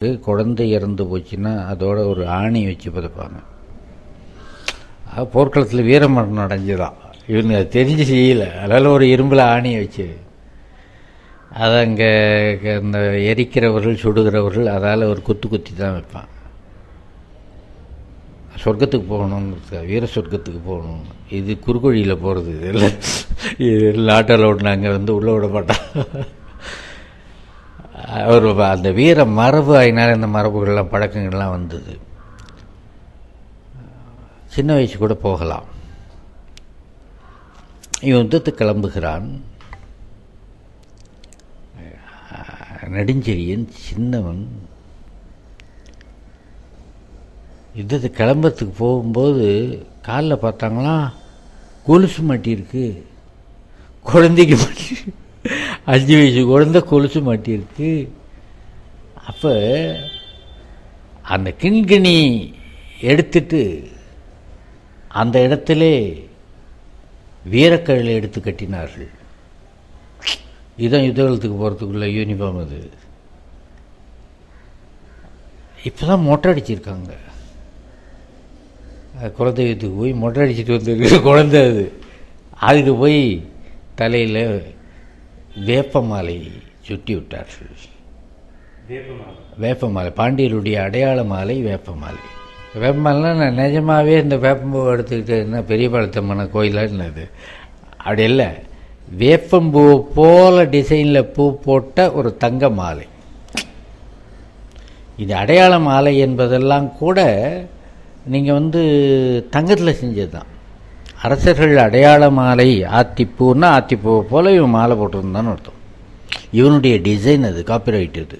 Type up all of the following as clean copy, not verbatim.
குழந்தை இறந்து போச்சுன்னா அதோட ஒரு ஆணி வச்சு புதைப்பாங்க. போர்க்களத்தில் வீரமரணம் அடைஞ்சுதான். இவங்க அது தெரிஞ்சு செய்யலை. அதனால் ஒரு இரும்பில் ஆணியை வச்சு அதை அங்கே இந்த எரிக்கிறவர்கள் சுடுகிறவர்கள் அதால் ஒரு குத்தி தான் வைப்பான். சொர்க்கத்துக்கு போகணுங்கிறது, வீர சொர்க்கத்துக்கு போகணும். இது குறுக்கொழியில் போகிறது. இது லாட்டால் ஓடினாங்க உள்ளே விட மாட்டான். ஒரு அந்த வீர மரபு, அதனால இந்த மரபுகள்லாம் பழக்கங்கள்லாம் வந்தது. சின்ன வயசு கூட போகலாம். இவன் யுத்தத்துக்கு கிளம்புகிறான். நெடுஞ்செழியன் சின்னவன். யுத்தத்துக்கு கிளம்புறதுக்கு போகும்போது காலில் பார்த்தாங்களாம் கொலுசு மாட்டியிருக்கு. குழந்தைக்கு மாட்டி, 5 வயசு குழந்தை கொலுசு மாட்டியிருக்கு. அப்போ அந்த கிண்கிணி எடுத்துட்டு அந்த இடத்துல வீரக்கழலை எடுத்து கட்டினார்கள். இதுதான் யுத்தகலத்துக்கு போகிறதுக்குள்ள யூனிஃபார்ம். அது இப்போ தான் மொட்டை அடிச்சிருக்காங்க. குலதெய்வத்துக்கு போய் மொட்டை அடிச்சுட்டு வந்துருக்கு குழந்தை. அதுக்கு போய் தலையில் வேப்ப மாலை சுட்டி விட்டார்கள். வேப்ப மாலை பாண்டியருடைய அடையாள மாலை வேப்ப மாலை. வேப்ப மாலைனா நான் நிஜமாகவே இந்த வேப்பம்பூ எடுத்துக்கிட்டு என்ன பெரிய பாலத்தம்மன கோயிலான்னு அப்படி இல்லை. வேப்பம்பூ போல டிசைனில் பூ போட்ட ஒரு தங்க மாலை. இது அடையாள மாலை என்பதெல்லாம் கூட நீங்கள் தங்கத்தில் செஞ்சது தான். அரசர்கள் அடையாள மாலை ஆத்திப்பூன்னா ஆத்திப்பூவை போல் இவன் மாலை போட்டிருந்தான்னு அர்த்தம். இவனுடைய டிசைன் அது, காப்பிரைட் அது.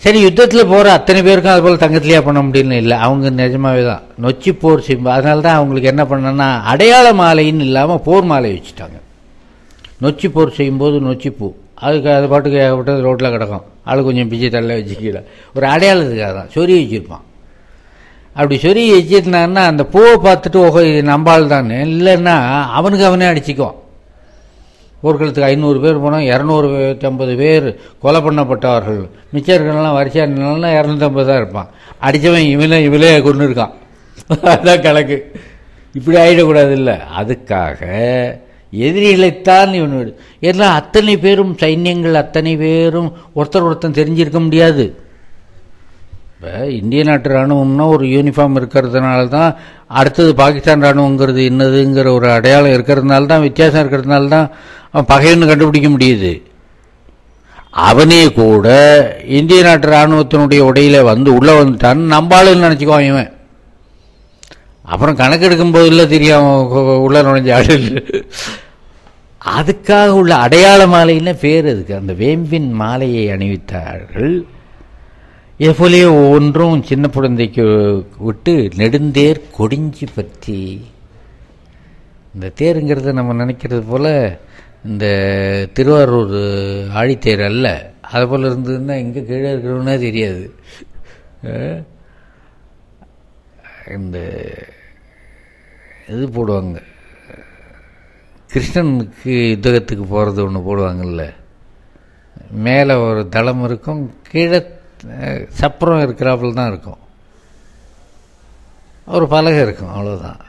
சரி, யுத்தத்தில் போகிற அத்தனை பேருக்கும் அது போல் தங்கத்திலேயே பண்ண முடியும்னு இல்லை. அவங்க நிஜமாகவே தான் நொச்சி போர் செய்யும். அதனால தான் அவங்களுக்கு என்ன பண்ணனா அடையாள மாலைன்னு இல்லாமல் போர் மாலை வச்சுட்டாங்க. நொச்சி போர் செய்யும்போது நொச்சிப்பூ அதுக்கு அது பாட்டுக்கு ஏகப்பட்டது ரோட்டில் கிடக்கும். ஆள் கொஞ்சம் பிச்சை தள்ள வச்சுக்கல, ஒரு அடையாளத்துக்காக தான் சொறி வச்சுருப்பான். அப்படி சொறி வச்சிருந்தான்னா அந்த பூவை பார்த்துட்டு ஓஹோ இது நம்பாள் தானே, இல்லைன்னா அவனுக்கு அவனே அடிச்சுக்குவான். போர்க்களத்துக்கு 500 பேர் போனால் 250 பேர் கொலை பண்ணப்பட்டவர்கள். மிச்சர்கள்லாம் வரிசையாக நின்னாலும் 250 தான் இருப்பான். அடித்தவன் இவனே கொண்டு இருக்கான். அதுதான் கணக்கு. இப்படி ஆகிடக்கூடாது இல்லை. அதுக்காக எதிரிகளைத்தான் இவன் எல்லாம் அத்தனை பேரும் சைன்யங்கள் அத்தனை பேரும் ஒருத்தர் தெரிஞ்சிருக்க முடியாது. இப்போ இந்திய நாட்டு இராணுவம்னா ஒரு யூனிஃபார்ம் இருக்கிறதுனால தான், அடுத்தது பாகிஸ்தான் இராணுவங்கிறது என்னதுங்கிற ஒரு அடையாளம் இருக்கிறதுனால தான், வித்தியாசம் இருக்கிறதுனால தான் அவன் பகைன்னு கண்டுபிடிக்க முடியுது. அவனே கூட இந்திய நாட்டு இராணுவத்தினுடைய உடையில உள்ளே வந்துட்டான்னு நம்பாளுன்னு நினச்சிக்குவான் இவன். அப்புறம் கணக்கெடுக்கும் போதில்ல தெரியும் உள்ள நுழைஞ்ச ஆடு. அதுக்காக உள்ள அடையாள மாலைன்னு பேர் அதுக்கு. அந்த வேம்பின் மாலையை அணிவித்தார்கள். இதுபோலே ஒவ்வொன்றும் சின்ன குழந்தைக்கு விட்டு நெடுந்தேர் கொடிஞ்சி பற்றி. இந்த தேருங்கிறத நம்ம நினைக்கிறது போல் இந்த திருவாரூர் ஆழித்தேர் அல்ல. அது போல் இருந்ததுன்னா எங்கே கீழே இருக்கிறோன்னே தெரியாது. இந்த இது போடுவாங்க, கிருஷ்ணனுக்கு யுத்தகத்துக்கு போகிறது ஒன்று போடுவாங்கல்ல. மேலே ஒரு தளம் இருக்கும், கீழே சப்பரம் இருக்கிறாப்புல தான் இருக்கும், ஒரு பலகை இருக்கும், அவ்வளோதான்.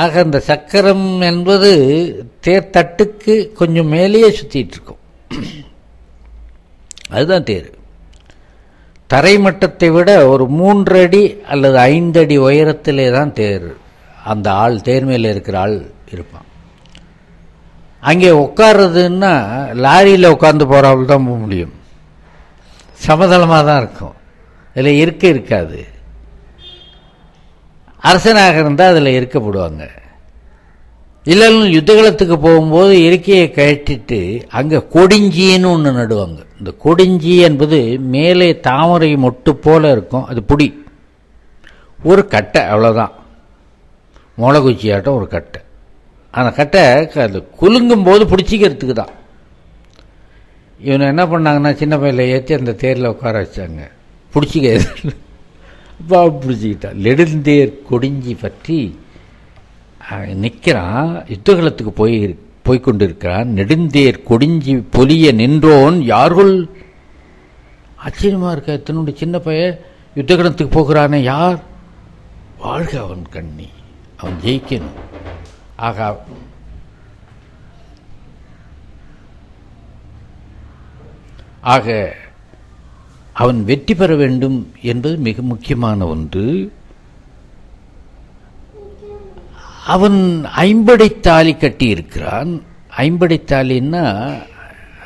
ஆக அந்த சக்கரம் என்பது தேர் தட்டுக்கு கொஞ்சம் மேலேயே சுற்றிட்டு இருக்கும். அதுதான் தேர். தரைமட்டத்தை விட ஒரு 3 அடி அல்லது 5 அடி உயரத்திலே தான் தேர். அந்த ஆள் தேர் மேலே இருக்கிற ஆள் இருப்பான். அங்கே உட்கார்றதுன்னா லாரியில் உட்கார்ந்து போகிறாள் தான் போக முடியும். சமதளமாக தான் இருக்கும், அதில் இருக்காது. அரசனாக இருந்தால் அதில் இருக்கப்படுவாங்க. இல்லைன்னு யுத்தகலத்துக்கு போகும்போது இருக்கையை கட்டிட்டு அங்கே கொடிஞ்சின்னு ஒன்று நடுவாங்க. இந்த கொடிஞ்சி என்பது மேலே தாமரை மொட்டு போல இருக்கும். அது புடி, ஒரு கட்டை, அவ்வளோதான். முளைக்குச்சியாட்டம் ஒரு கட்டை. அந்த கட்டை அது குலுங்கும் போது பிடிச்சிக்கிறதுக்கு தான். இவனை என்ன பண்ணாங்கன்னா சின்ன பையில ஏற்றி அந்த தேரில் உட்கார வச்சாங்க. பிடிச்சிக்க பிடிச்சிக்கிட்டான். நெடுந்தேர் கொடிஞ்சி பற்றி நிற்கிறான். யுத்தகலத்துக்கு போய்கொண்டிருக்கிறான். நெடுந்தேர் கொடிஞ்சி பொலிய நின்றோன் யார்கள் ஆச்சரியமாக இருக்க, இத்தனுடைய சின்ன பையன் யுத்தகணத்துக்கு போகிறானே, யார்? வாழ்க அவன் கண்ணி, அவன் ஜெயிக்கணும். ஆக அவன் வெற்றி பெற வேண்டும் என்பது மிக முக்கியமான ஒன்று. அவன் ஐம்படைத்தாலி கட்டி இருக்கிறான். ஐம்படைத்தாலின்னா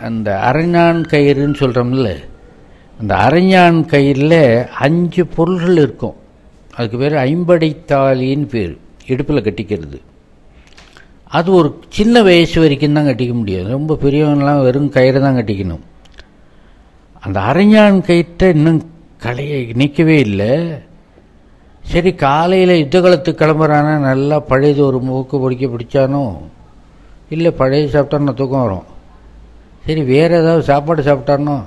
அந்த அரைஞான் கயிறுன்னு சொல்கிறோம்ல, அந்த அரைஞான் கயிறில் 5 பொருள்கள் இருக்கும். அதுக்கு பேர் ஐம்படைத்தாலின்னு பேர். இடுப்பில் கட்டிக்கிறது. அது ஒரு சின்ன வயசு வரைக்கும் தான் கட்டிக்க முடியாது. ரொம்ப பெரியவங்களாம் வெறும் கயிறு தான் கட்டிக்கணும். அந்த அரைஞான் கயிற்றை இன்னும் கலையை நிற்கவே இல்லை. சரி, காலையில் யுத்தகாலத்துக்கு கிளம்புறானா, நல்லா பழையது ஒரு மூக்கு பொடிக்க பிடிச்சானோ, இல்லை பழைய சாப்பிட்டானோ தூக்கம் வரும். சரி, வேறு ஏதாவது சாப்பாடு சாப்பிட்டானோ,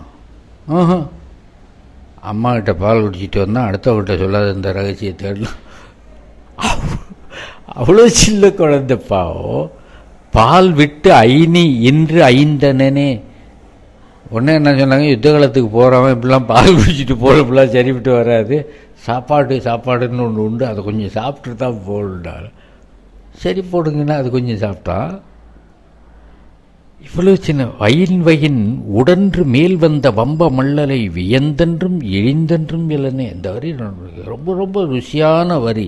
அம்மா கிட்ட பால் குடிச்சிட்டு வந்தால் அடுத்தவங்கிட்ட சொல்லாத இந்த ரகசியத்தை தேடலாம். அவ்வளோ சின்ன குழந்தை பாவம். பால் விட்டு ஐனி இன்று ஐந்தனே. உடனே என்ன சொன்னாங்க, யுத்த காலத்துக்கு போகிறவன் இப்படிலாம் பால் குடிச்சிட்டு போல இப்படிலாம் சரிவிட்டு வராது, சாப்பாடுன்னு ஒன்று உண்டு, அதை கொஞ்சம் சாப்பிட்டு தான் போடுண்டார். சரி போடுங்கன்னா அது கொஞ்சம் சாப்பிட்டான். இவ்வளவு சின்ன வயின் உடன்று மேல் வந்த வம்ப மல்லலை வியந்தென்றும் இழிந்தென்றும் இல்லைன்னே. இந்த வரி ரொம்ப ரொம்ப ருசியான வரி.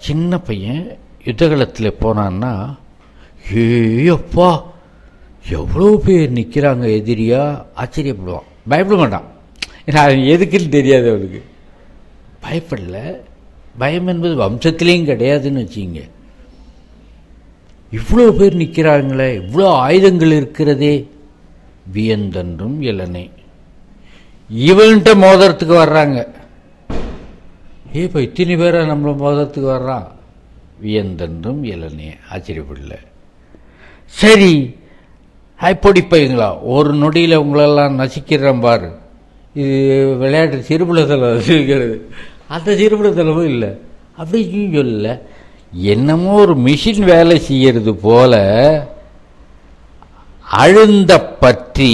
சின்ன பையன் யுத்தகலத்தில் போனான்னா, ஏப்பா எவ்வளோ பேர் நிற்கிறாங்க எதிரியா, ஆச்சரியப்படுவான். பயப்பட மாட்டான். ஏன்னா எதுக்குன்னு தெரியாது அவனுக்கு. பயப்படல. பயம் என்பது வம்சத்திலையும் கிடையாதுன்னு வச்சுங்க. இவ்வளோ பேர் நிற்கிறாங்களே, இவ்வளோ ஆயுதங்கள் இருக்கிறதே, வியந்தன்றும் இளனே. இவன்கிட்ட மோதிரத்துக்கு வர்றாங்க. இப்போ இத்தனை பேரை நம்மளை மோதிரத்துக்கு வர்றான். வியந்தன்றும் இளனே, ஆச்சரியப்படல. சரி, பொடிப்பைங்களா, ஒரு நொடியில் உங்களெல்லாம் நசிக்கிறேன் பாரு. இது விளையாட்டு சிறுபுலத்தலம் இருக்கிறது. அந்த சிறுபுலத்தலமும் இல்லை, அப்படியும் சொல்லல. என்னமோ ஒரு மிஷின் வேலை செய்யறது போல அழுந்த பற்றி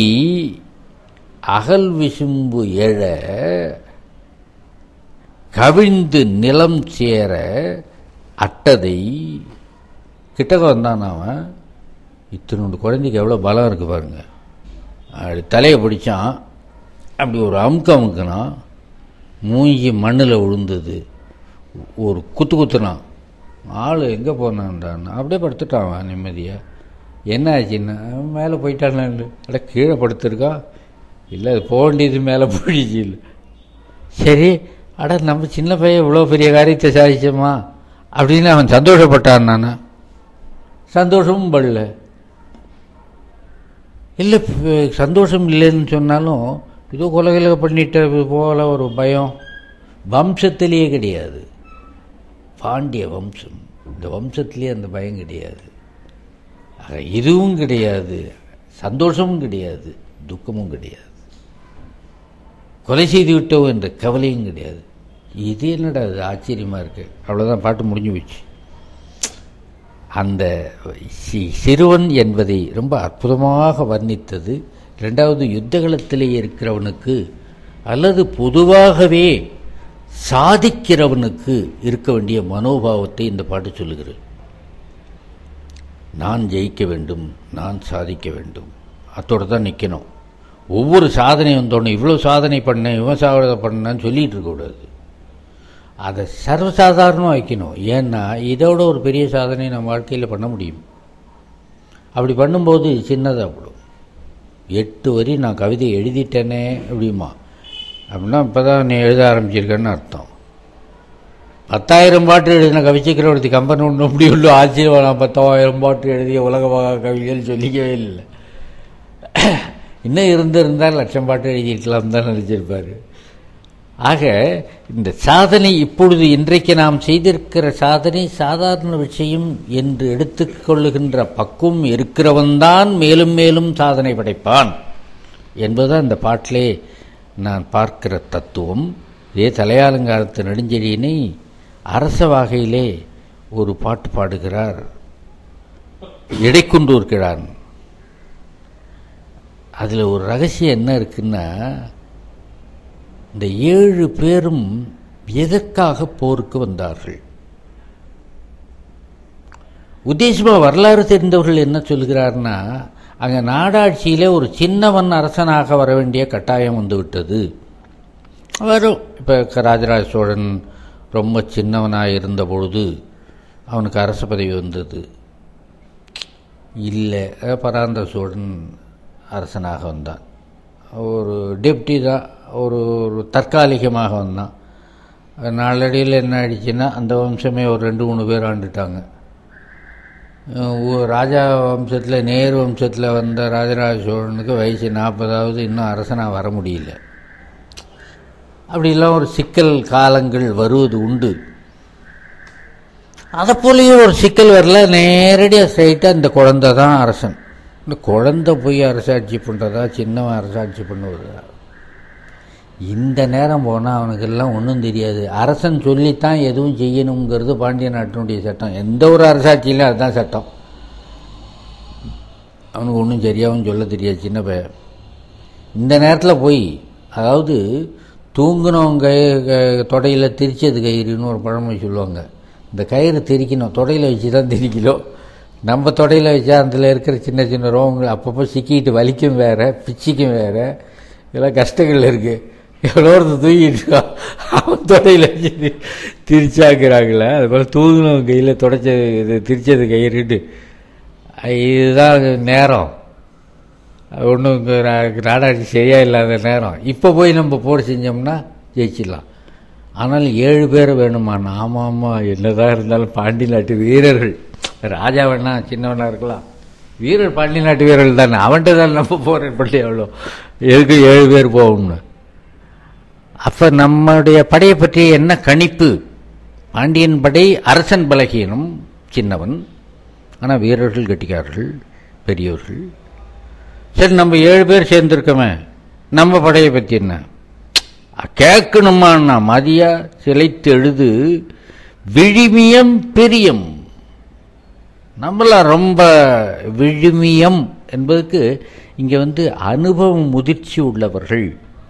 அகல் விசும்பு எழ கவிழ்ந்து நிலம் சேர அட்டதை. கிட்டக்க வந்தான் அவன். இத்தனோண்டு குழந்தைக்கு எவ்வளோ பலம் இருக்கு பாருங்க. அப்படி தலையை பிடிச்சான், அப்படி ஒரு அமுக்குனா மூங்கி மண்ணில் விழுந்தது. ஒரு குத்துனான். ஆள் எங்கே போனான்டான். அப்படியே படுத்துட்டான் அவன் நிம்மதியாக. என்ன ஆச்சுன்னா, மேலே போயிட்டான். அட கீழே படுத்துருக்கா, இல்லை அது போக வேண்டியது மேலே போயிடுச்சு. இல்லை சரி, அட நம்ம சின்ன பையன் இவ்வளோ பெரிய காரியத்தை சாதிச்சோமா அப்படின்னு அவன் சந்தோஷப்பட்டான். நான் சந்தோஷமும் படல. இல்லை, சந்தோஷம் இல்லைன்னு சொன்னாலும் ஏதோ கொலகில பண்ணிட்ட போல ஒரு பயம். வம்சத்திலேயே கிடையாது. பாண்டிய வம்சம், இந்த வம்சத்திலேயே அந்த பயம் கிடையாது. ஆக இதுவும் கிடையாது, சந்தோஷமும் கிடையாது, துக்கமும் கிடையாது, கொலை செய்து விட்டோம் என்ற கவலையும் கிடையாது. இது என்னடா அது ஆச்சரியமாக இருக்கு. அவ்வளோதான், பாட்டு முடிஞ்சு போச்சு. அந்த சிறுவன் என்பதை ரொம்ப அற்புதமாக வர்ணித்தது. ரெண்டாவது, யுத்தகலத்திலே இருக்கிறவனுக்கு அல்லது பொதுவாகவே சாதிக்கிறவனுக்கு இருக்க வேண்டிய மனோபாவத்தை இந்த பாட்டு சொல்லுகிறது. நான் ஜெயிக்க வேண்டும், நான் சாதிக்க வேண்டும், அதோடு தான் நிற்கணும். ஒவ்வொரு சாதனை வந்தோடனே இவ்வளோ சாதனை பண்ணேன், இவன் சாதனை பண்ணேன்னு சொல்லிகிட்டு இருக்கக்கூடாது. அதை சர்வசாதாரணமாக வைக்கணும். ஏன்னா இதோட ஒரு பெரிய சாதனை நம்ம வாழ்க்கையில் பண்ண முடியும். அப்படி பண்ணும்போது சின்னதாக போடும். 8 வரி நான் கவிதை எழுதிட்டேனே அப்படிமா, அப்படின்னா இப்போ தான் நீ எழுத ஆரம்பிச்சிருக்கேன்னு அர்த்தம். 10,000 பாட்டு எழுதின கவிச்சக்கரவர்த்தி கம்பெனி ஒன்று அப்படி உள்ள ஆச்சரியம். நான் 10,000 பாட்டு எழுதிய உலகமாக கவிகள் சொல்லிக்கவே இல்லை. இன்னும் இருந்திருந்தால் 1,00,000 பாட்டு எழுதியிருக்கலாம் தான் நினச்சிருப்பார். ஆக இந்த சாதனை, இப்பொழுது இன்றைக்கு நாம் செய்திருக்கிற சாதனை சாதாரண விஷயம் என்று எடுத்துக்கொள்ளுகின்ற பக்குவம் இருக்கிறவன்தான் மேலும் மேலும் சாதனை படைப்பான் என்பதுதான் இந்த பாட்டிலே நான் பார்க்கிற தத்துவம். இதே தலையாலங்காலத்து நெடுஞ்செழியனை அரச வகையிலே ஒரு பாட்டு பாடுகிறார் இடைக்குன்றூர் கிழான். அதில் ஒரு ரகசியம் என்ன இருக்குன்னா, இந்த 7 பேரும் எதற்காக போருக்கு வந்தார்கள்? உத்தேசமாக வரலாறு தெரிந்தவர்கள் என்ன சொல்கிறார்னா, அங்கே நாடாட்சியிலே ஒரு சின்னவன் அரசனாக வர வேண்டிய கட்டாயம் வந்துவிட்டது. வரும். இப்போ ராஜராஜ சோழன் ரொம்ப சின்னவனாக இருந்த பொழுது அவனுக்கு அரச பதவி வந்தது இல்லை. பராந்தக சோழன் அரசனாக வந்தான். ஒரு டெப்டி தான், ஒரு தற்காலிகமாக வந்தான். நாளடியில் என்ன ஆயிடுச்சுன்னா, அந்த வம்சமே ஒரு 2-3 பேர் ஆண்டுட்டாங்க. ராஜா வம்சத்தில், நேரு வம்சத்தில் வந்த ராஜராஜ சோழனுக்கு வயசு 40ஆவது, இன்னும் அரசனாக வர முடியல. அப்படிலாம் ஒரு சிக்கல் காலங்கள் வருவது உண்டு. அதை போலயே ஒரு சிக்கல் வரல. நேரடியாக ஸ்ட்ரைட்டாக இந்த குழந்தை தான் அரசன். இந்த குழந்தை போய் அரசாட்சி பண்ணுறதா, சின்னவன் அரசாட்சி பண்ணுவதா? இந்த நேரம் போனால் அவனுக்கெல்லாம் ஒன்றும் தெரியாது. அரசன் சொல்லித்தான் எதுவும் செய்யணுங்கிறது பாண்டிய நாட்டினுடைய சட்டம். எந்த ஒரு அரசாட்சியிலும் அதுதான் சட்டம். அவனுக்கு ஒன்றும் சரியாகவும் சொல்ல தெரியாது, சின்ன பையன். இந்த நேரத்தில் போய், அதாவது தூங்கினவங்க தொடையில் திரிச்சது கயிறுன்னு ஒரு பழமொழி சொல்லுவாங்க. இந்த கயிறு திரிக்கணும், தொடையில் வச்சு தான் திரிக்கணும். நம்ம தொடையில் வச்சா அதில் இருக்கிற சின்ன சின்ன ரோகங்கள் அப்பப்போ சிக்கிட்டு வலிக்கும் வேறு, பிச்சிக்கும் வேறு, இதெல்லாம் கஷ்டங்கள் இருக்குது. எவ்வளோ தூங்கிட்டு அவன் தொடையில் வச்சு திரிச்சாக்குறாங்களே, அதுபோல் தூங்கினவங்க கையில் இது திரிச்சது கயிறுட்டு. இதுதான் நேரம். ஒன்றும் நாடாட்சி சரியாக இல்லாத நேரம். இப்போ போய் நம்ம போர் செஞ்சோம்னா ஜெயிச்சிடலாம். ஆனால் 7 பேர் வேணுமாண்ணா? ஆமாம் ஆமாம், என்னதான் இருந்தாலும் பாண்டி நாட்டு வீரர்கள். ராஜா வேணா சின்னவனாக இருக்கலாம், வீரர் பாண்டி நாட்டு வீரர்கள் தானே. அவன்கிட்ட தான் நம்ம போகிறேன் பள்ளி. எவ்வளோ எதுக்கு 7 பேர் போகணும்னு? அப்போ நம்முடைய படையை பற்றி என்ன கணிப்பு? பாண்டியன் படை அரசன் பலகீனம், சின்னவன், ஆனால் வீரர்கள் கட்டிக்காரர்கள், பெரியவர்கள். சரி, நம்ம 7 பேர் சேர்ந்துருக்கோமே, நம்ம படையை பற்றி என்ன கேட்கணுமான்னா? மதியா சிலைத்து எழுது விழுமியம் பெரியம். நம்மளாம் ரொம்ப விழுமியம் என்பதுக்கு இங்கே அனுபவம் முதிர்ச்சி உள்ளவர்கள்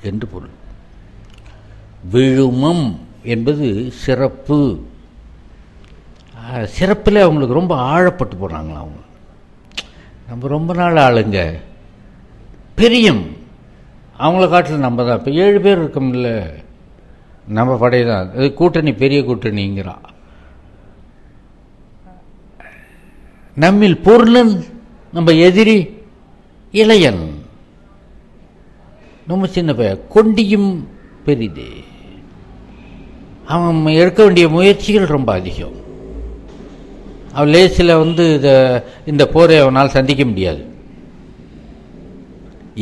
என்று பொருள். விழுமம் என்பது சிறப்பு. சிறப்பில் அவங்களுக்கு ரொம்ப ஆழப்பட்டு போகிறாங்களா அவங்க. நம்ம ரொம்ப நாள் ஆளுங்க. பெரியம் அவங்கள காட்டில் நம்ம தான். இப்போ 7 பேர் இருக்கோம்ல, நம்ம படை தான். அது கூட்டணி, பெரிய கூட்டணிங்கிறான். நம்மில் பொருளன், நம்ம எதிரி இளையன், நம்ம சின்ன பையன். கொண்டியும் பெரிதே. அவன் எடுக்க வேண்டிய முயற்சிகள் ரொம்ப அதிகம். அவன் லேசில் இந்த போரை அவனால் சந்திக்க முடியாது.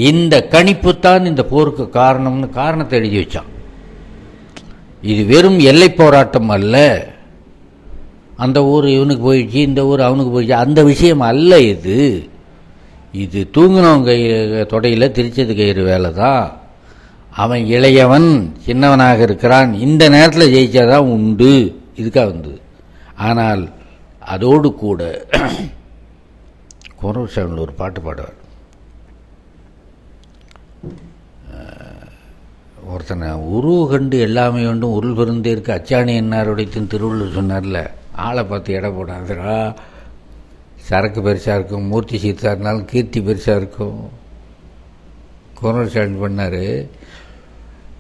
இந்த கணிப்பு தான் இந்த போருக்கு காரணம்னு காரணத்தை எழுதி வச்சான். இது வெறும் எல்லை போராட்டம் அல்ல. அந்த ஊர் இவனுக்கு போயிடுச்சு, இந்த ஊர் அவனுக்கு போயிடுச்சு, அந்த விஷயம் அல்ல. இது தூங்கினவங்க தொடையில் திரிச்சது கயிறு வேலை தான். அவன் இளையவன், சின்னவனாக இருக்கிறான். இந்த நேரத்தில் ஜெயிச்சாதான் உண்டு. இதுக்காக வந்தது. ஆனால் அதோடு கூட குமரசாமியில் ஒரு பாட்டு பாடுவார். ஒருத்தனை உருவு கண்டு எல்லாமே வேண்டும் உருள் பெருந்தே இருக்கு அச்சாணி என்னாருடைத்தின் திருவள்ளுவர் சொன்னார்ல, ஆளை பார்த்து எடை போடாதரா. சரக்கு பெருசாக இருக்கும், மூர்த்தி சீர்த்தா இருந்தாலும் கீர்த்தி பெருசாக இருக்கும். குமரசாமி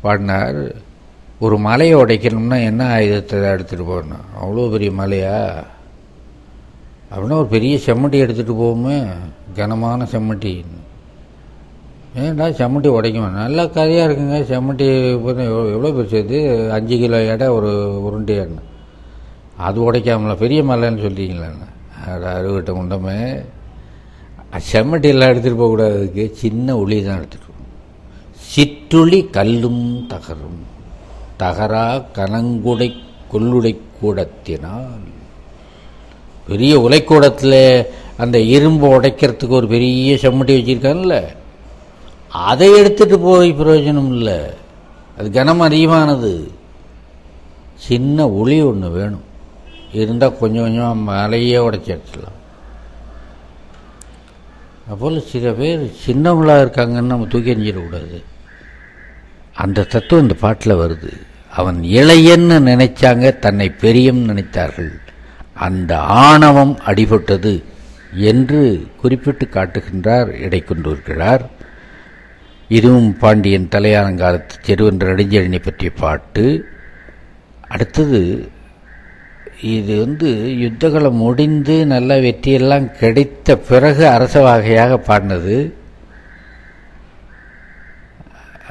பாடினார், ஒரு மலையை உடைக்கணும்னா என்ன ஆயுதத்தை எடுத்துகிட்டு போகணும்? அவ்வளோ பெரிய மலையா? அப்படின்னா ஒரு பெரிய செம்மட்டி எடுத்துகிட்டு போவோமே, கனமான செம்மட்டி. ஏன்டா செம்மட்டி உடைக்குமா? நல்ல கதையாக இருக்குங்க. செம்மட்டி எவ்வளோ பெருசு? 5 கிலோ எடை ஒரு உருண்டையான்னு. அது உடைக்காமல பெரிய மலைன்னு சொல்லிட்டீங்களான்னு. அறுவட்டை உண்டமே. செம்மட்டி எல்லாம் எடுத்துகிட்டு போகக்கூடாது. அதுக்கு சின்ன உளி தான் எடுத்துகிட்டு போகணும். சிற்றுளி கல்லும் தகரும் தகரா கனங்குடை கொள்ளுடை கூடத்தினால். பெரிய உலைக்கூடத்தில் அந்த இரும்பு உடைக்கிறதுக்கு ஒரு பெரிய செம்மட்டி வச்சுருக்காங்கல்ல, அதை எடுத்துகிட்டு போய் பிரயோஜனம் இல்லை. அது கனம் அதிகமானது. சின்ன ஒளி ஒன்று வேணும். இருந்தால் கொஞ்சம் கொஞ்சமாக மலையே உடைச்சி எடுத்துடலாம். அப்போல சில பேர் சின்னவங்களாக இருக்காங்கன்னு நம்ம தூக்கி எறிஞ்சிடக்கூடாது. அந்த தத்துவம் இந்த பாட்டில் வருது. அவன் இளையன்னு நினைச்சாங்க, தன்னை பெரியன்னு நினைத்தார்கள், அந்த ஆணவம் அடிபட்டது என்று குறிப்பிட்டு காட்டுகின்றார் இடைக்கொண்டிருக்கிறார். இதுவும் பாண்டியன் தலையானங்காலத்து செருவென்ற நெடுஞ்செழியனை பற்றிய பாட்டு. அடுத்தது இது யுத்தகலம் முடிந்து நல்ல வெற்றியெல்லாம் கிடைத்த பிறகு அரச வகையாக பாடினது.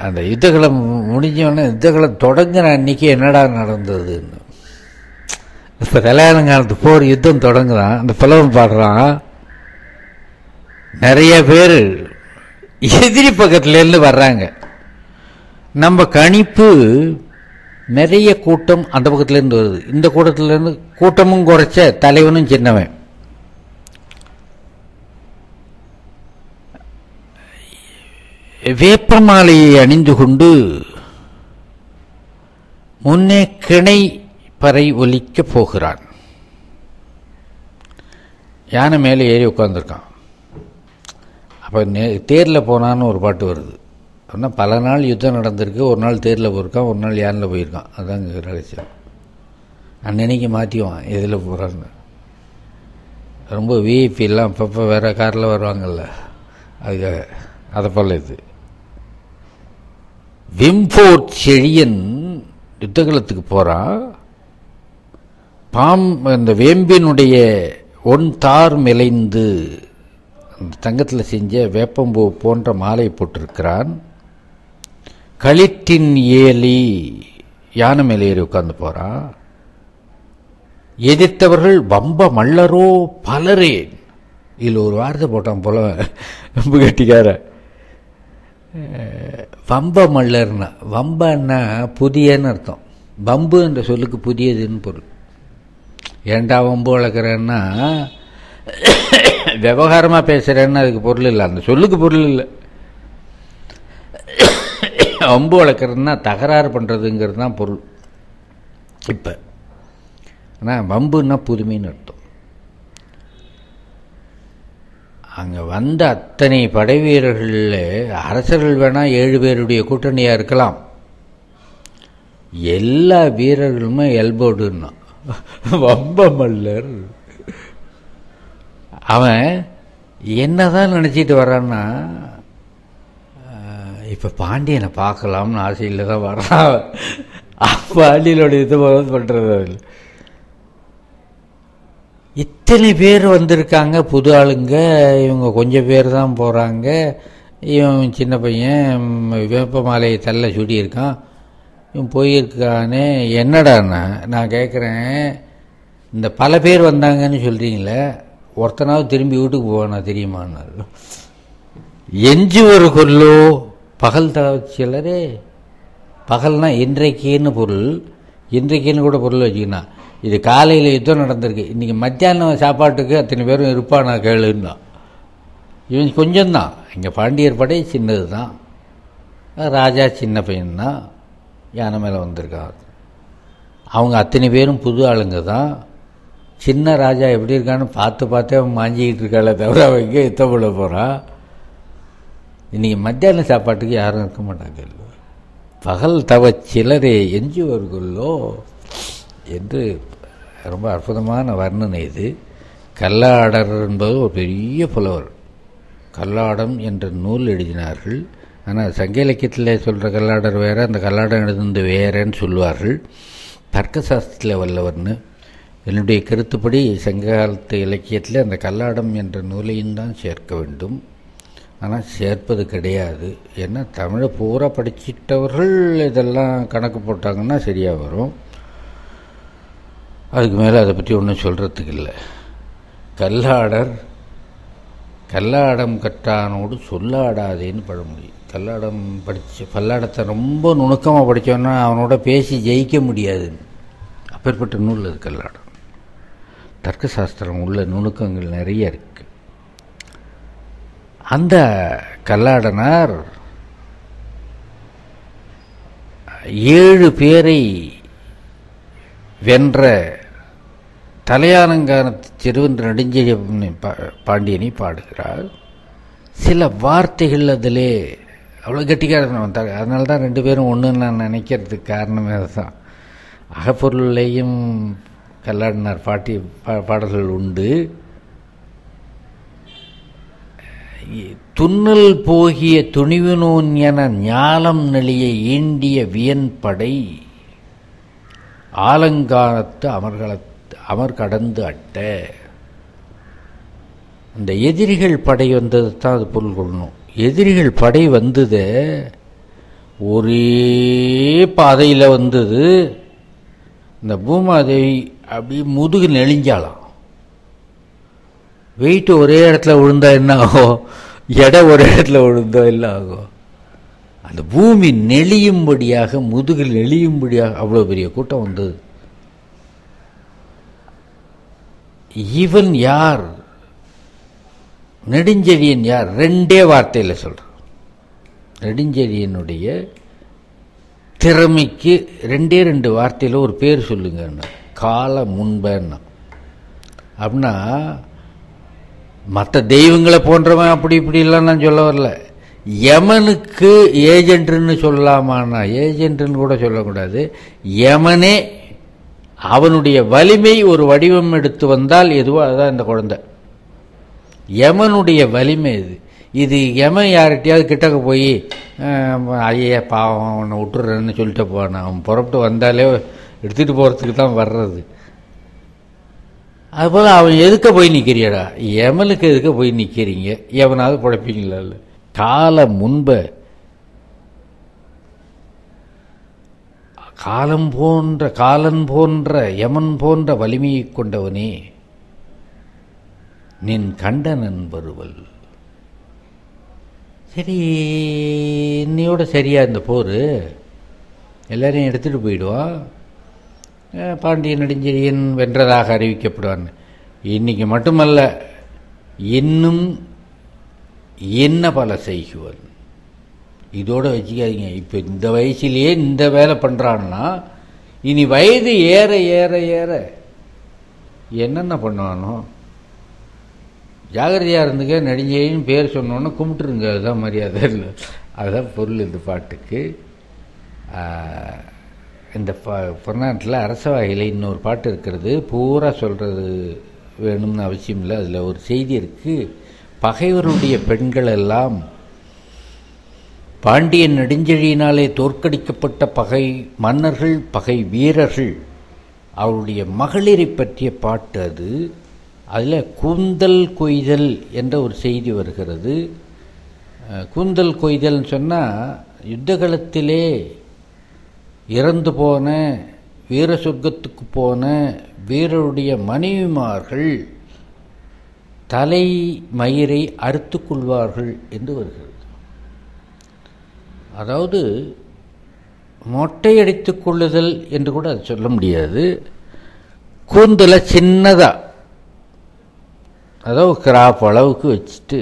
அந்த யுத்தகலம் முடிஞ்சோடனே யுத்தகலம் தொடங்குற அன்னைக்கு என்னடா நடந்ததுன்னு, இப்போ தலையானங்காலத்து போர் யுத்தம் தொடங்குதான், அந்த புலவன் பாடுறான். நிறைய பேர் எதிரி பக்கத்துலேருந்து வர்றாங்க. நம்ம கணிப்பு நிறைய கூட்டம் அந்த பக்கத்துலேருந்து வருது, இந்த கூட்டத்திலேருந்து கூட்டமும் குறைச்ச தலைவனும் சின்னவன். வேப்பமாலையை அணிந்து கொண்டு முன்னே கிணை பறை ஒலிக்க போகிறான். யானை மேலே ஏறி உட்காந்துருக்கான். அப்போ தேரில் போனான்னு ஒரு பாட்டு வருது. அப்படின்னா பல நாள் யுத்தம் நடந்திருக்கு. ஒரு நாள் தேரில் போயிருக்கான், ஒரு நாள் யானில் போயிருக்கான். அதுதாங்க ரகசியம். அன்னைக்கு மாற்றிவான் எதில் போகிறான்னு. ரொம்ப விஐபிலாம் அப்பப்போ வேறு காரில் வருவாங்கள்ல, அதுக்காக. அதை போல் இது விம்போர்ட் செழியன் யுத்தகலத்துக்கு போகிறான். இந்த வேம்பினுடைய ஒன் தார் மிளைந்து அந்த தங்கத்தில் செஞ்ச வேப்பம்பூ போன்ற மாலை போட்டிருக்கிறான். களிற்றின் ஏலி யானை மேலே ஏறி உட்கார்ந்து போறான். எதிர்த்தவர்கள் வம்ப மல்லரோ பலரே. இதில் ஒரு வார்த்தை போட்டான் போல, ரொம்ப கட்டிக்கார. வம்ப மல்லர்னா, வம்பன்னா புதியன்னு அர்த்தம். வம்பு என்ற சொல்லுக்கு புதியதுன்னு பொருள். ஏண்டா வம்பு வளர்க்குறேன்னா விவகாரமாக பேசுகிறேன்னு அதுக்கு பொருள் இல்லை, அந்த சொல்லுக்கு பொருள் இல்லை. வம்பு வளர்க்குறதுன்னா தகராறு பண்ணுறதுங்கிறது தான் பொருள். இப்போ ஆனால் வம்புன்னா புதுமைன்னு அர்த்தம். அங்கே வந்த அத்தனை படை வீரர்களில் அரசர்கள் வேணால் 7 பேருடைய கூட்டணியாக இருக்கலாம். எல்லா வீரர்களுமே எல்போர்டுன்னா வம்ப மல்லர். அவன் என்னதான் நினச்சிட்டு வரான்னா, இப்போ பாண்டியனை பார்க்கலாம்னு ஆசையில் தான் வரான். பாண்டியனோட இது பண்ணுறது. இத்தனை பேர் வந்திருக்காங்க புது ஆளுங்க, இவங்க கொஞ்சம் பேர் தான் போகிறாங்க. இவன் சின்ன பையன் வேப்ப மாலையை தள்ள சுடியிருக்கான், இவன் போயிருக்கானே. என்னடாண்ணா நான் கேட்குறேன், இந்த பல பேர் வந்தாங்கன்னு சொல்கிறீங்களே, ஒருத்தனாவது திரும்பி வீட்டுக்கு போவானா தெரியுமான்னு. எஞ்சி ஒரு கொல்லோ பகல் சிலரே. பகல்னா இன்றைக்குன்னு பொருள், இன்றைக்குன்னு கூட பொருள் வச்சுக்கணும். இது காலையில் யுத்தம் நடந்திருக்கு, இன்றைக்கி மத்தியானம் சாப்பாட்டுக்கு அத்தனை பேரும் இருப்பானா கேளுன்னா. இவன் கொஞ்சம்தான். இங்கே பாண்டியர் படை சின்னது தான், ராஜா சின்ன பையன்தான், யானை மேலே வந்திருக்கான். அவங்க அத்தனை பேரும் புது ஆளுங்க தான். சின்ன ராஜா எப்படி இருக்கான்னு பார்த்தே அவன் மாஞ்சிக்கிட்டு இருக்காளே தவிர அவன் எங்கே யுத்தம் பண்ண போகிறான். இன்றைக்கி மத்தியான சாப்பாட்டுக்கு யாரும் இருக்க மாட்டாங்க. பகல் தவ சிலரே எஞ்சுவர்களோ என்று ரொம்ப அற்புதமான வர்ணனை இது. கல்லாடர் என்பது ஒரு பெரிய புலவர். கல்லாடம் என்ற நூல் எழுதினார்கள். ஆனால் சங்க இலக்கியத்தில் சொல்கிற கல்லாடர் வேறு, அந்த கல்லாடம் எழுதுந்து வேறேன்னு சொல்லுவார்கள். தர்க்க சாஸ்திரத்தில் வல்லவர்னு. என்னுடைய கருத்துப்படி சங்க காலத்து இலக்கியத்தில் அந்த கல்லாடம் என்ற நூலையும் தான் சேர்க்க வேண்டும். ஆனால் சேர்ப்பது கிடையாது. ஏன்னா தமிழை பூரா படிச்சிட்டவர்கள் இதெல்லாம் கணக்கு போட்டாங்கன்னா சரியாக வரும். அதுக்கு மேலே அதை பற்றி ஒன்றும் சொல்கிறதுக்கு இல்லை. கல்லாடம் கற்றானோடு சொல்லாடாதேன்னு பழமொழி. கல்லாடம் பல்லாடத்தை ரொம்ப நுணுக்கமாக படித்தோன்னா அவனோட பேசி ஜெயிக்க முடியாதுன்னு. அப்பேற்பட்ட நூல் அது கல்லாடம். தர்க்க சாஸ்திரம் உள்ள நுணுக்கங்கள் நிறைய இருக்கு. அந்த கல்லாடனார் 7 பேரை வென்ற தலையானங்கானத்து செருவென்ற நெடுஞ்செழியன் பாண்டியனை பாடுகிறார். சில வார்த்தைகள் அதிலே அவ்வளோ கெட்டிக்காரன் வந்தாங்க. அதனால தான் 2 பேரும் ஒன்றுன்னு நான் நினைக்கிறதுக்கு காரணமே அதுதான். அகப்பொருளையும் கல்லாடினார் பாடல்கள் உண்டு. துன்னல் போகிய துணிவினோன் என ஞாலம் நெளிய ஈண்டிய வியன்படை ஆலங்கானத்து அமர் கடந்து அட்ட. அந்த எதிரிகள் படை வந்தது தான் அது பொருள் கொள்ளணும். எதிரிகள் படை வந்தது ஒரே பாதையில் வந்தது. இந்த பூமாதேவி அப்படி முதுகு நெளிஞ்சாலாம். வெயிட் ஒரே இடத்துல விழுந்தா என்ன ஆகும், எடை ஒரே இடத்துல விழுந்தா என்ன ஆகும். அந்த பூமி நெளியும்படியாக, முதுகு நெளியும்படியாக அவ்வளோ பெரிய கூட்டம் வந்தது. இவன் யார், நெடுஞ்செழியன் யார்? 2 வார்த்தையில் சொல்கிறான். நெடுஞ்செழியனுடைய திறமைக்கு 2 வார்த்தையில் ஒரு பேர் சொல்லுங்க. கால முன்பன்னா. அப்படின்னா மற்ற தெய்வங்களை போன்றவன் அப்படி இப்படிலாம் நான் சொல்ல வரல. யமனுக்கு ஏஜென்ட்னு சொல்லலாமான்னா ஏஜென்ட்னு கூட சொல்லக்கூடாது. யமனே அவனுடைய வலிமை ஒரு வடிவம் எடுத்து வந்தால் எதுவோ அதுதான் இந்த குழந்தை. யமனுடைய வலிமை இது யமன் யார்கிட்டையாவது கிட்டக்க போய் ஐயா பாவம் அவனை விட்டுறேன்னு சொல்லிட்டு போவான். அவன் புறப்பட்டு வந்தாலே எடுத்துகிட்டு போகிறதுக்கு தான் வர்றது. அதுபோல் அவன் எதுக்க போய் நிற்கிறியடா, யமனுக்கு எதுக்க போய் நிற்கிறீங்க, எவனாவது பிழைப்பீங்களா? காலம் முன்ப காலன் போன்ற யமன் போன்ற வலிமையை கொண்டவனே நின் கண்டனன் வருவல். சரி, இன்னையோட சரியா இந்த போர் எல்லாரையும் எடுத்துகிட்டு போயிடுவான். பாண்டிய நெடுஞ்செழியன் வென்றதாக அறிவிக்கப்படுவான். இன்னைக்கு மட்டுமல்ல, இன்னும் என்ன பல செய்குவன். இதோட வச்சுக்காதீங்க. இப்போ இந்த வயசுலேயே இந்த வேலை பண்ணுறான்னா இனி வயது ஏற ஏற ஏற என்னென்ன பண்ணுவானோ. ஜாகிரதையாக இருந்துக்க. நெடுஞ்செழியன் பேர் சொன்னோன்னு கும்பிட்டுருங்க, அதுதான் மரியாதை. இல்லை, அதுதான் பொருள் இந்த பாட்டுக்கு. இந்த பொன்னாட்டில் அரச வகையில் இன்னொரு பாட்டு இருக்கிறது. பூரா சொல்கிறது வேணும்னு அவசியம் இல்லை. அதில் ஒரு செய்தி இருக்குது. பகைவருடைய பெண்கள் எல்லாம் பாண்டியன் நெடுஞ்செழியினாலே தோற்கடிக்கப்பட்ட பகை மன்னர்கள், பகை வீரர்கள், அவருடைய மகளிரை பற்றிய பாட்டு அது. அதில் கூந்தல் கொய்தல் என்ற ஒரு செய்தி வருகிறது. கூந்தல் கொய்தல்னு சொன்னால் யுத்த காலத்திலே இறந்து போன, வீர சொர்க்கத்துக்கு போன வீரருடைய மனைவிமார்கள் தலை மயிரை அறுத்து கொள்வார்கள் என்று வருகிறது. அதாவது மொட்டையடித்துக் கொள்ளுதல் என்று கூட அது சொல்ல முடியாது. கூந்தலை சின்னதாக, அதாவது கிராப் அளவுக்கு வச்சுட்டு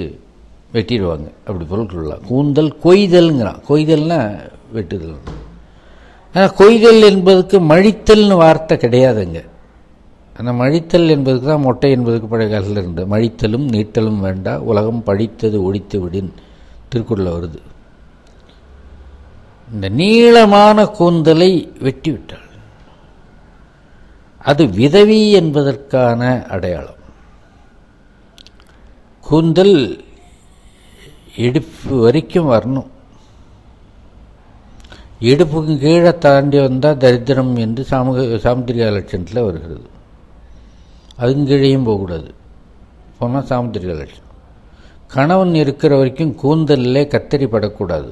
வெட்டிடுவாங்க. அப்படி பொருட்கொள்ளலாம். கூந்தல் கொய்தல்ங்கிறான். கொய்தல்னா வெட்டுதல். ஆனால் கொய்தல் என்பதுக்கு மழித்தல்னு வார்த்தை கிடையாதுங்க. ஆனால் மழித்தல் என்பதுக்கு தான் மொட்டை என்பதுக்கு பழைய காலத்தில் இருந்தது. மழித்தலும் நீட்டலும் வேண்டாம், உலகம் பழித்தது ஒழித்து விடின் திருக்குறளில் வருது. இந்த நீளமான கூந்தலை வெட்டி விட்டாள். அது விதவி என்பதற்கான அடையாளம். கூந்தல் இடுப்பு வரைக்கும் வரணும். இடுப்புக்கு கீழே தாண்டி வந்தால் தரித்திரம் என்று சாமுத்திரிகா லட்சணத்தில் வருகிறது. அதுவும் கீழேயும் போகக்கூடாது. போனால் சாமுத்திரிகா லட்சணம். கணவன் இருக்கிற வரைக்கும் கூந்தலில் கத்தரி படக்கூடாது.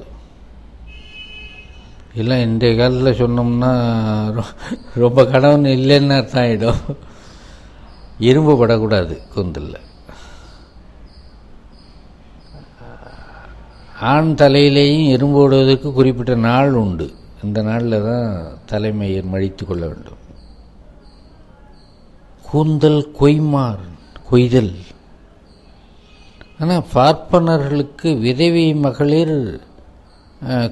இல்லை, இன்றைய காலத்தில் சொன்னோம்னா ரொம்ப கணவன் இல்லைன்னு அர்த்தம் ஆகிடும். இரும்பு படக்கூடாது கூந்தலில். ஆண் தலையிலேயும் இரும்பு விடுவதற்கு குறிப்பிட்ட நாள் உண்டு. இந்த நாளில் தான் தலைமையை மழித்து கொள்ள வேண்டும். கூந்தல் கொய்தல். ஆனால் பார்ப்பனர்களுக்கு விதவை மகளிர்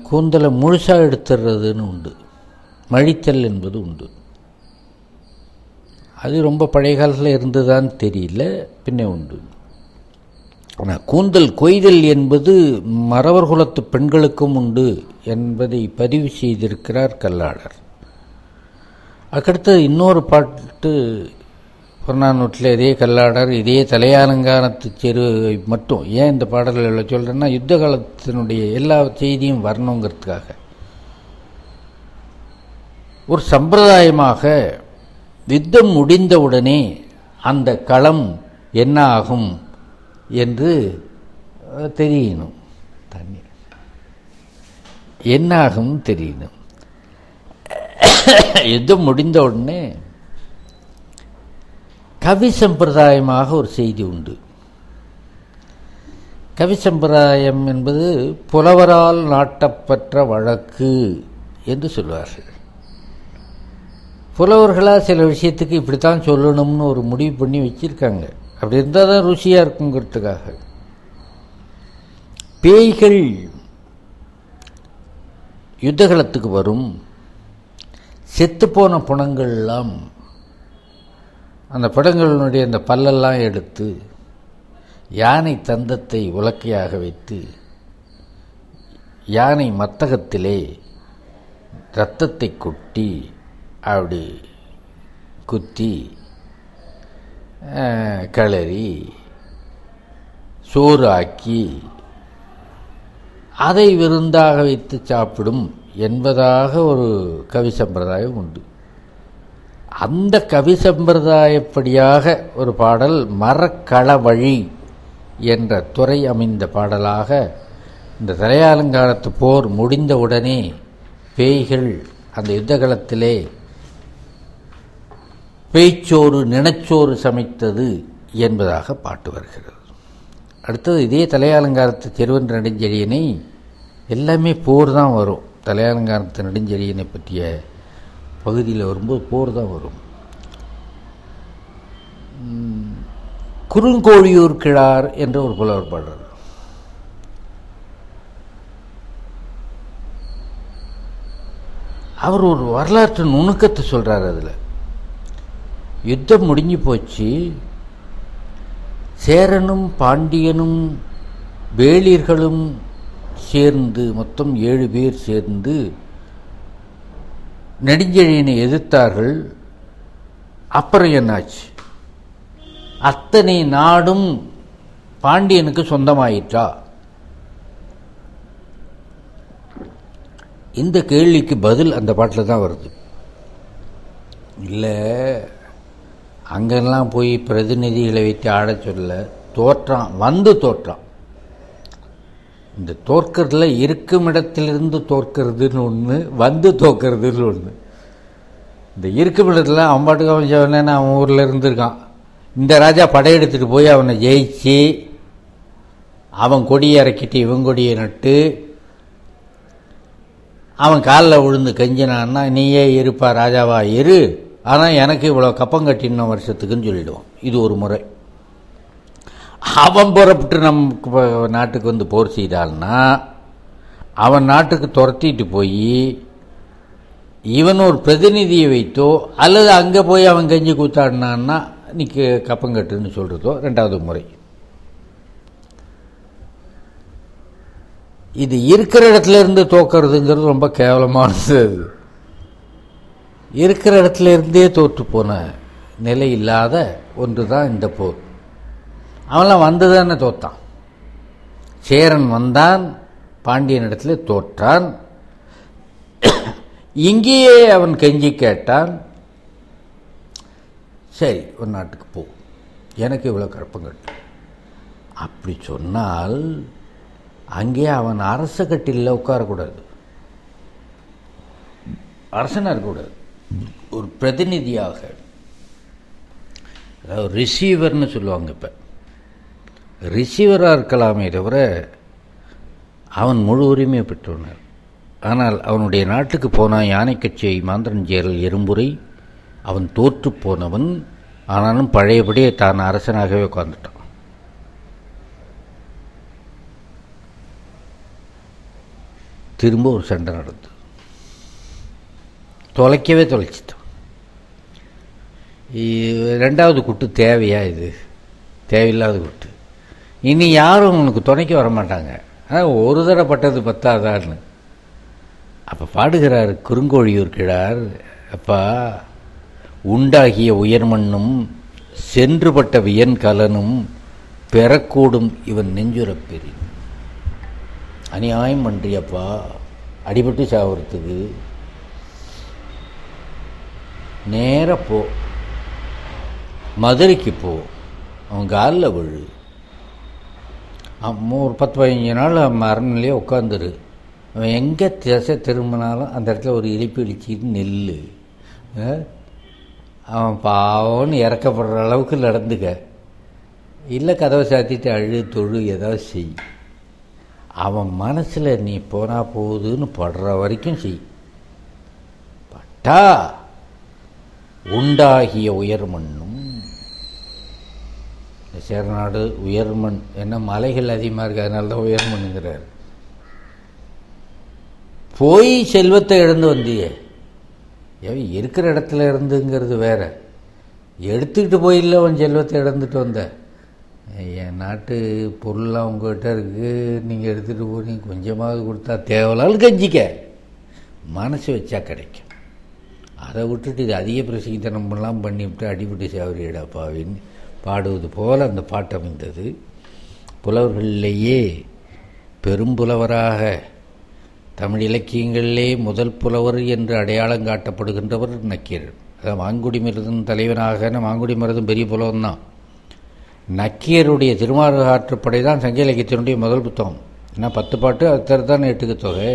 கூந்தலை முழுசாக எடுத்துடுறதுன்னு உண்டு. மழித்தல் என்பது உண்டு. அது ரொம்ப பழைய காலத்தில் இருந்ததான்னு தெரியல, பின்னே உண்டு. ஆனால் கூந்தல் கொய்தல் என்பது மறவர் குலத்து பெண்களுக்கும் உண்டு என்பதை பதிவு செய்திருக்கிறார் கல்லாடர். அதுக்கடுத்து இன்னொரு பாட்டு புறநானூற்றில் இதே கல்லாடர் இதே தலையாலங்கானத்து செருவை மட்டும் ஏன் இந்த பாடல்களை சொல்கிறேன்னா, யுத்த காலத்தினுடைய எல்லா செய்தியும் வரணுங்கிறதுக்காக ஒரு சம்பிரதாயமாக யுத்தம் முடிந்தவுடனே அந்த களம் என்ன ஆகும் என்று தெரியணும். தண்ணீர் என்ன ஆகும் தெரியணும். யுத்தம் முடிந்த உடனே கவி சம்பிரதாயமாக ஒரு செய்தி உண்டு. கவி சம்பிரதாயம் என்பது புலவரால் நாட்டப்பெற்ற வழக்கு என்று சொல்வார்கள். புலவர்களாக சில விஷயத்துக்கு இப்படித்தான் சொல்லணும்னு ஒரு முடிவு பண்ணி வச்சிருக்காங்க. அப்படி இருந்தால் தான் ருசியாக இருக்குங்கிறதுக்காக. பேய்கள் யுத்தகலத்துக்கு வரும். செத்துப்போன புணங்கள்லாம் அந்த படங்களினுடைய அந்த பல்லெல்லாம் எடுத்து யானை தந்தத்தை உலக்கையாக வைத்து யானை மத்தகத்திலே இரத்தத்தை கொட்டி அப்படி குத்தி கிளறி சோறு ஆக்கி அதை விருந்தாக வைத்து சாப்பிடும் என்பதாக ஒரு கவி சம்பிரதாயம் உண்டு. அந்த கவி சம்பிரதாயப்படியாக ஒரு பாடல் மரக்களவழி என்ற துறை அமைந்த பாடலாக இந்த தலையாலங்கானத்து போர் முடிந்தவுடனே பேய்கள் அந்த யுத்தகலத்திலே பேய்ச்சோறு நினச்சோறு சமைத்தது என்பதாக பாட்டு வருகிறது. அடுத்தது இதே தலையாலங்கானத்து செருவன் நெடுஞ்செழியனை எல்லாமே போர் தான் வரும். தலையாலங்கானத்து நெடுஞ்செழியனை பற்றிய பகுதியில் வரும்போது போர் தான் வரும். குறுங்கோழியூர் கிழார் என்ற ஒரு புலவர் பாடல். அவர் ஒரு வரலாற்று நுணுக்கத்தை சொல்றார். அதில் யுத்தம் முடிஞ்சு போச்சு, சேரனும் பாண்டியனும் வேளிர்களும் சேர்ந்து மொத்தம் 7 பேர் சேர்ந்து நெடுஞ்செழியனை எதிர்த்தார்கள். அப்புறம் என்னாச்சு? அத்தனை நாடும் பாண்டியனுக்கு சொந்தமாயிற்றா? இந்த கேள்விக்கு பதில் அந்த பாட்டில் தான் வருது. இல்லை, அங்கெல்லாம் போய் பிரதிநிதிகளை வைத்து ஆடச் சொல்ல, தோற்றான், தோற்றான். இந்த தோற்கிறதுல இருக்கும் இடத்திலிருந்து தோற்கிறதுன்னு ஒன்று, தோற்கிறதுன்னு ஒன்று. இந்த இருக்கும் இடத்துல அவன் பாட்டுக்கு அவன் சொன்னேன்னு அவன் ஊரில் இருந்திருக்கான். இந்த ராஜா படையெடுத்துட்டு போய் அவனை ஜெயிச்சு அவன் கொடியை இறக்கிட்டு இவன் கொடியை நட்டு அவன் காலில் விழுந்து கெஞ்சினான்னா, நீயே இருப்பா ராஜாவா இரு, ஆனால் எனக்கு இவ்வளோ கப்பம் கட்டின வருஷத்துக்குன்னு சொல்லிடுவான். இது ஒரு முறை. அவன் புறப்பட்டு நம்ம நாட்டுக்கு வந்து போர் செய்தான்னா அவன் நாட்டுக்கு துரத்திட்டு போய் இவன் ஒரு பிரதிநிதியை வைத்தோ அல்லது அங்கே போய் அவன் கெஞ்சி கூத்தாடினான்னா நீ கப்பங்கட்டுன்னு சொல்கிறதோ ரெண்டாவது முறை. இது இருக்கிற இடத்துல இருந்து தோக்கிறதுங்கிறது ரொம்ப கேவலமானது. இருக்கிற இடத்துல இருந்தே தோற்று போன நிலை இல்லாத ஒன்று தான் இந்த போர். அவன்லாம் வந்துதானே தோத்தான். சேரன் வந்தான், பாண்டியன் இடத்துல தோற்றான். இங்கேயே அவன் கெஞ்சி கேட்டான், சரி ஒரு நாட்டுக்கு போ, எனக்கு இவ்வளோ கற்பங்கட்டு. அப்படி சொன்னால் அங்கே அவன் அரச கட்டிலில் உட்காரக்கூடாது, அரசனாக இருக்கக்கூடாது, ஒரு பிரதிநிதியாக, அதாவது ரிசீவர்னு சொல்லுவாங்க. இப்போ ரிசீவராக இருக்கலாமே தவிர அவன் முழு உரிமை பெற்றவனர். ஆனால் அவனுடைய நாட்டுக்கு போனான் யானை கட்சியை மாந்திரஞ்சேரல் எறும்புரை. அவன் தோற்று போனவன், ஆனாலும் பழையபடியே தான் அரசனாகவே உட்கார்ந்துட்டான். திரும்ப ஒரு சண்டை நடந்தது, தொலைச்சிட்டான். ரெண்டாவது குட்டு தேவையா? இது தேவையில்லாத குட்டு. இனி யாரும் உனக்கு துணைக்கு வரமாட்டாங்க. ஆனால் ஒரு தடவை பட்டது பத்தாதான்னு அப்போ பாடுகிறார் குறுங்கோழியூர் கிழார். அப்பா, உண்டாகிய உயர்மண்ணும் சென்றுபட்ட வியன் கலனும் பெறக்கூடும் இவன் நெஞ்சுரப் பெரிய அநியாயம் பண்றியப்பா, அடிபட்டு சாவறதுக்கு நேர போ, மதுரைக்கு போ, அவன் காலில் விழு, ஒரு 10-15 நாள் அரண்மனையிலே உட்காந்துரு, அவன் எங்கே திசை திரும்பினாலும் அந்த இடத்துல ஒரு இழிப்பு இழிச்சிட்டு நெல், அவன் பாவம்னு இறக்கப்படுற அளவுக்கு நடந்துக்க. இல்லை கதவை சாத்திட்டு அழு தொழு ஏதாவது செய். அவன் மனசில் நீ போனா போகுதுன்னு படுற வரைக்கும் செய். பட்டா உண்டாகிய உயர்மண்ணும், இந்த சேரநாடு உயர்மண் என்ன மலைகள் அதிகமாக இருக்கு, அதனால தான் உயர்மண்ணுங்கிறார். போய் செல்வத்தை இழந்து வந்தியே, இருக்கிற இடத்துல இருந்துங்கிறது வேற, எடுத்துக்கிட்டு போயில்ல உன் செல்வத்தை இழந்துட்டு வந்த. என் நாட்டு பொருள்லாம் உங்கள்கிட்ட இருக்குது, நீங்கள் எடுத்துகிட்டு போனீங்க, கொஞ்சமாவது கொடுத்தா தேவலால் கஞ்சிக்க மனசு வச்சா கிடைக்கும். அதை விட்டுட்டு இது அதிக பிரசித்தனமெல்லாம் பண்ணிவிட்டு அடிபட்டு சேவரியடாப்பாவின்னு பாடுவது போல் அந்த பாட்டு அமைந்தது. புலவர்களிலேயே பெரும்புலவராக தமிழ் இலக்கியங்களிலே முதல் புலவர் என்று அடையாளம் காட்டப்படுகின்றவர் நக்கீரர். அதான் மாங்குடி மருதன் தலைவனாக, மாங்குடி மருதன் பெரிய புலவன் தான். நக்கீருடைய திருமாறு ஆற்றுப்படை தான் சங்க இலக்கியத்தினுடைய முதல் புத்தகம். ஏன்னா 10 பாட்டு அது தான் 8க்கு தொகை.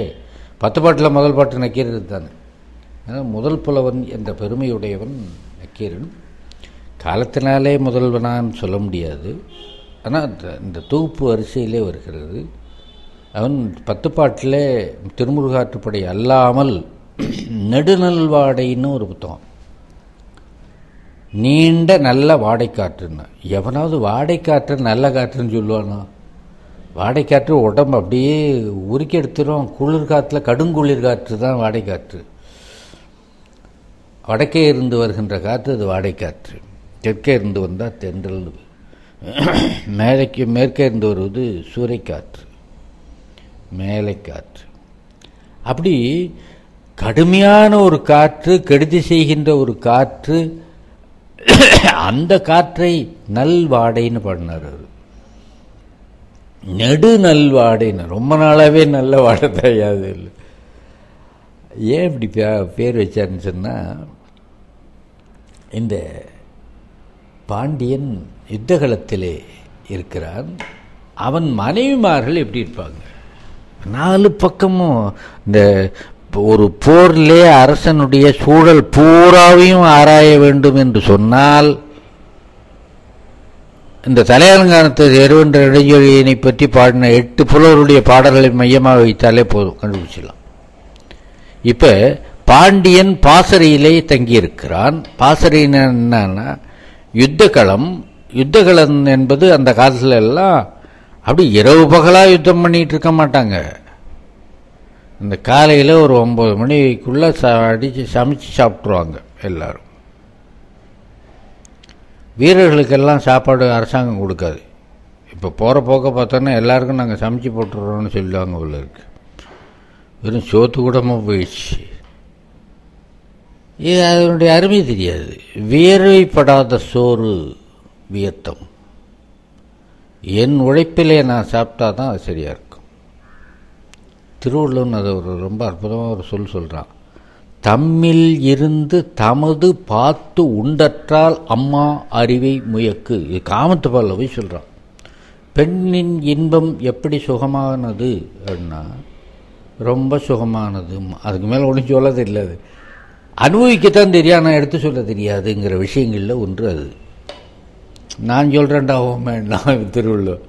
10 பாட்டில் முதல் பாட்டு நக்கீரர் தானே. முதல் புலவன் என்ற பெருமையுடையவன் நக்கீரன். காலத்தினாலே முதல்வனான்னு சொல்ல முடியாது, ஆனால் இந்த தொகுப்பு வரிசையிலே வருகிறது. அவன் 10 பாட்டில் திருமுருகாற்றுப்படை அல்லாமல் நெடுநல்வாடைன்னு ஒரு புத்தகம், நீண்ட நல்ல வாடைக்காற்றுன்னு. எவனாவது வாடைக்காற்று நல்ல காற்றுன்னு சொல்லுவானா? வாடைக்காற்று உடம்பு அப்படியே உருக்கி எடுத்துரும். குளிர் காற்றுல கடுங்குளிர் காற்று தான் வாடைக்காற்று. வடக்கே இருந்து வருகின்ற காற்று அது வாடைக்காற்று, தெற்கே இருந்து வந்தால் தென்றல், மேற்கே இருந்து வருவது சூறைக்காற்று, மேலைக்காற்று. அப்படி கடுமையான ஒரு காற்று, கெடுதி செய்கின்ற ஒரு காற்று, அந்த காற்றை நல்வாடைன்னு பாடினார் அவர். நெடு நல்வாடைன்னு ரொம்ப நாளாகவே நல்ல வாடை தெரியாது. இல்லை ஏன் இப்படி பேர் வச்சாருன்னு சொன்னால், இந்த பாண்டியன் யுத்தகலத்திலே இருக்கிறான். அவன் மனைவிமார்கள் எப்படி இருப்பாங்க? 4 பக்கமும் இந்த ஒரு போரிலே அரசனுடைய சூழல் பூராவையும் ஆராய வேண்டும் என்று சொன்னால், இந்த தலையலங்கானத்து எருவென்ற இடைஞ்சொலியினை பற்றி பாடின 8 புலவருடைய பாடல்களை மையமாக வைத்தாலே போதும், கண்டுபிடிச்சிடலாம். இப்போ பாண்டியன் பாசறையிலே தங்கியிருக்கிறான். பாசறை என்னன்னா யுத்தகளம். யுத்தகளம் என்பது அந்த காலத்துல எல்லாம் அப்படி இரவு பகலாக யுத்தம் பண்ணிட்டு இருக்க மாட்டாங்க. இந்த காலையில் ஒரு 9 மணிக்குள்ளே அடித்து சமைச்சு சாப்பிட்ருவாங்க எல்லாரும். வீரர்களுக்கெல்லாம் சாப்பாடு அரசாங்கம் கொடுக்காது. இப்போ போகிற போக்க பார்த்தோன்னா எல்லாருக்கும் நாங்கள் சமைச்சு போட்டுடுறோம்னு சொல்லுவாங்க உள்ள இருக்கு. வெறும் சோத்து கூடமாக போயிடுச்சு. இது அதனுடைய அருமை தெரியாது. வேர்வைப்படாத சோறு வியத்தம். என் உழைப்பிலே நான் சாப்பிட்டா தான் அது சரியாக இருக்கும். திருவள்ளுவன் அதை ஒரு ரொம்ப அற்புதமாக ஒரு சொல்கிறான். தம்மில் இருந்து தமது பார்த்து உண்டற்றால் அம்மா அறிவை முயக்கு. இது காமத்து பாலில் போய் சொல்கிறான். பெண்ணின் இன்பம் எப்படி சுகமானது அப்படின்னா ரொம்ப சுகமானது. அதுக்கு மேலே ஒன்றும் சொல்ல தெரியாது, அனுபவிக்கத்தான் தெரியும், ஆனால் எடுத்து சொல்ல தெரியாதுங்கிற விஷயங்களில் ஒன்று அது. நான் சொல்கிறேன்டா ஓமே நான் திருவள்ளுவர்.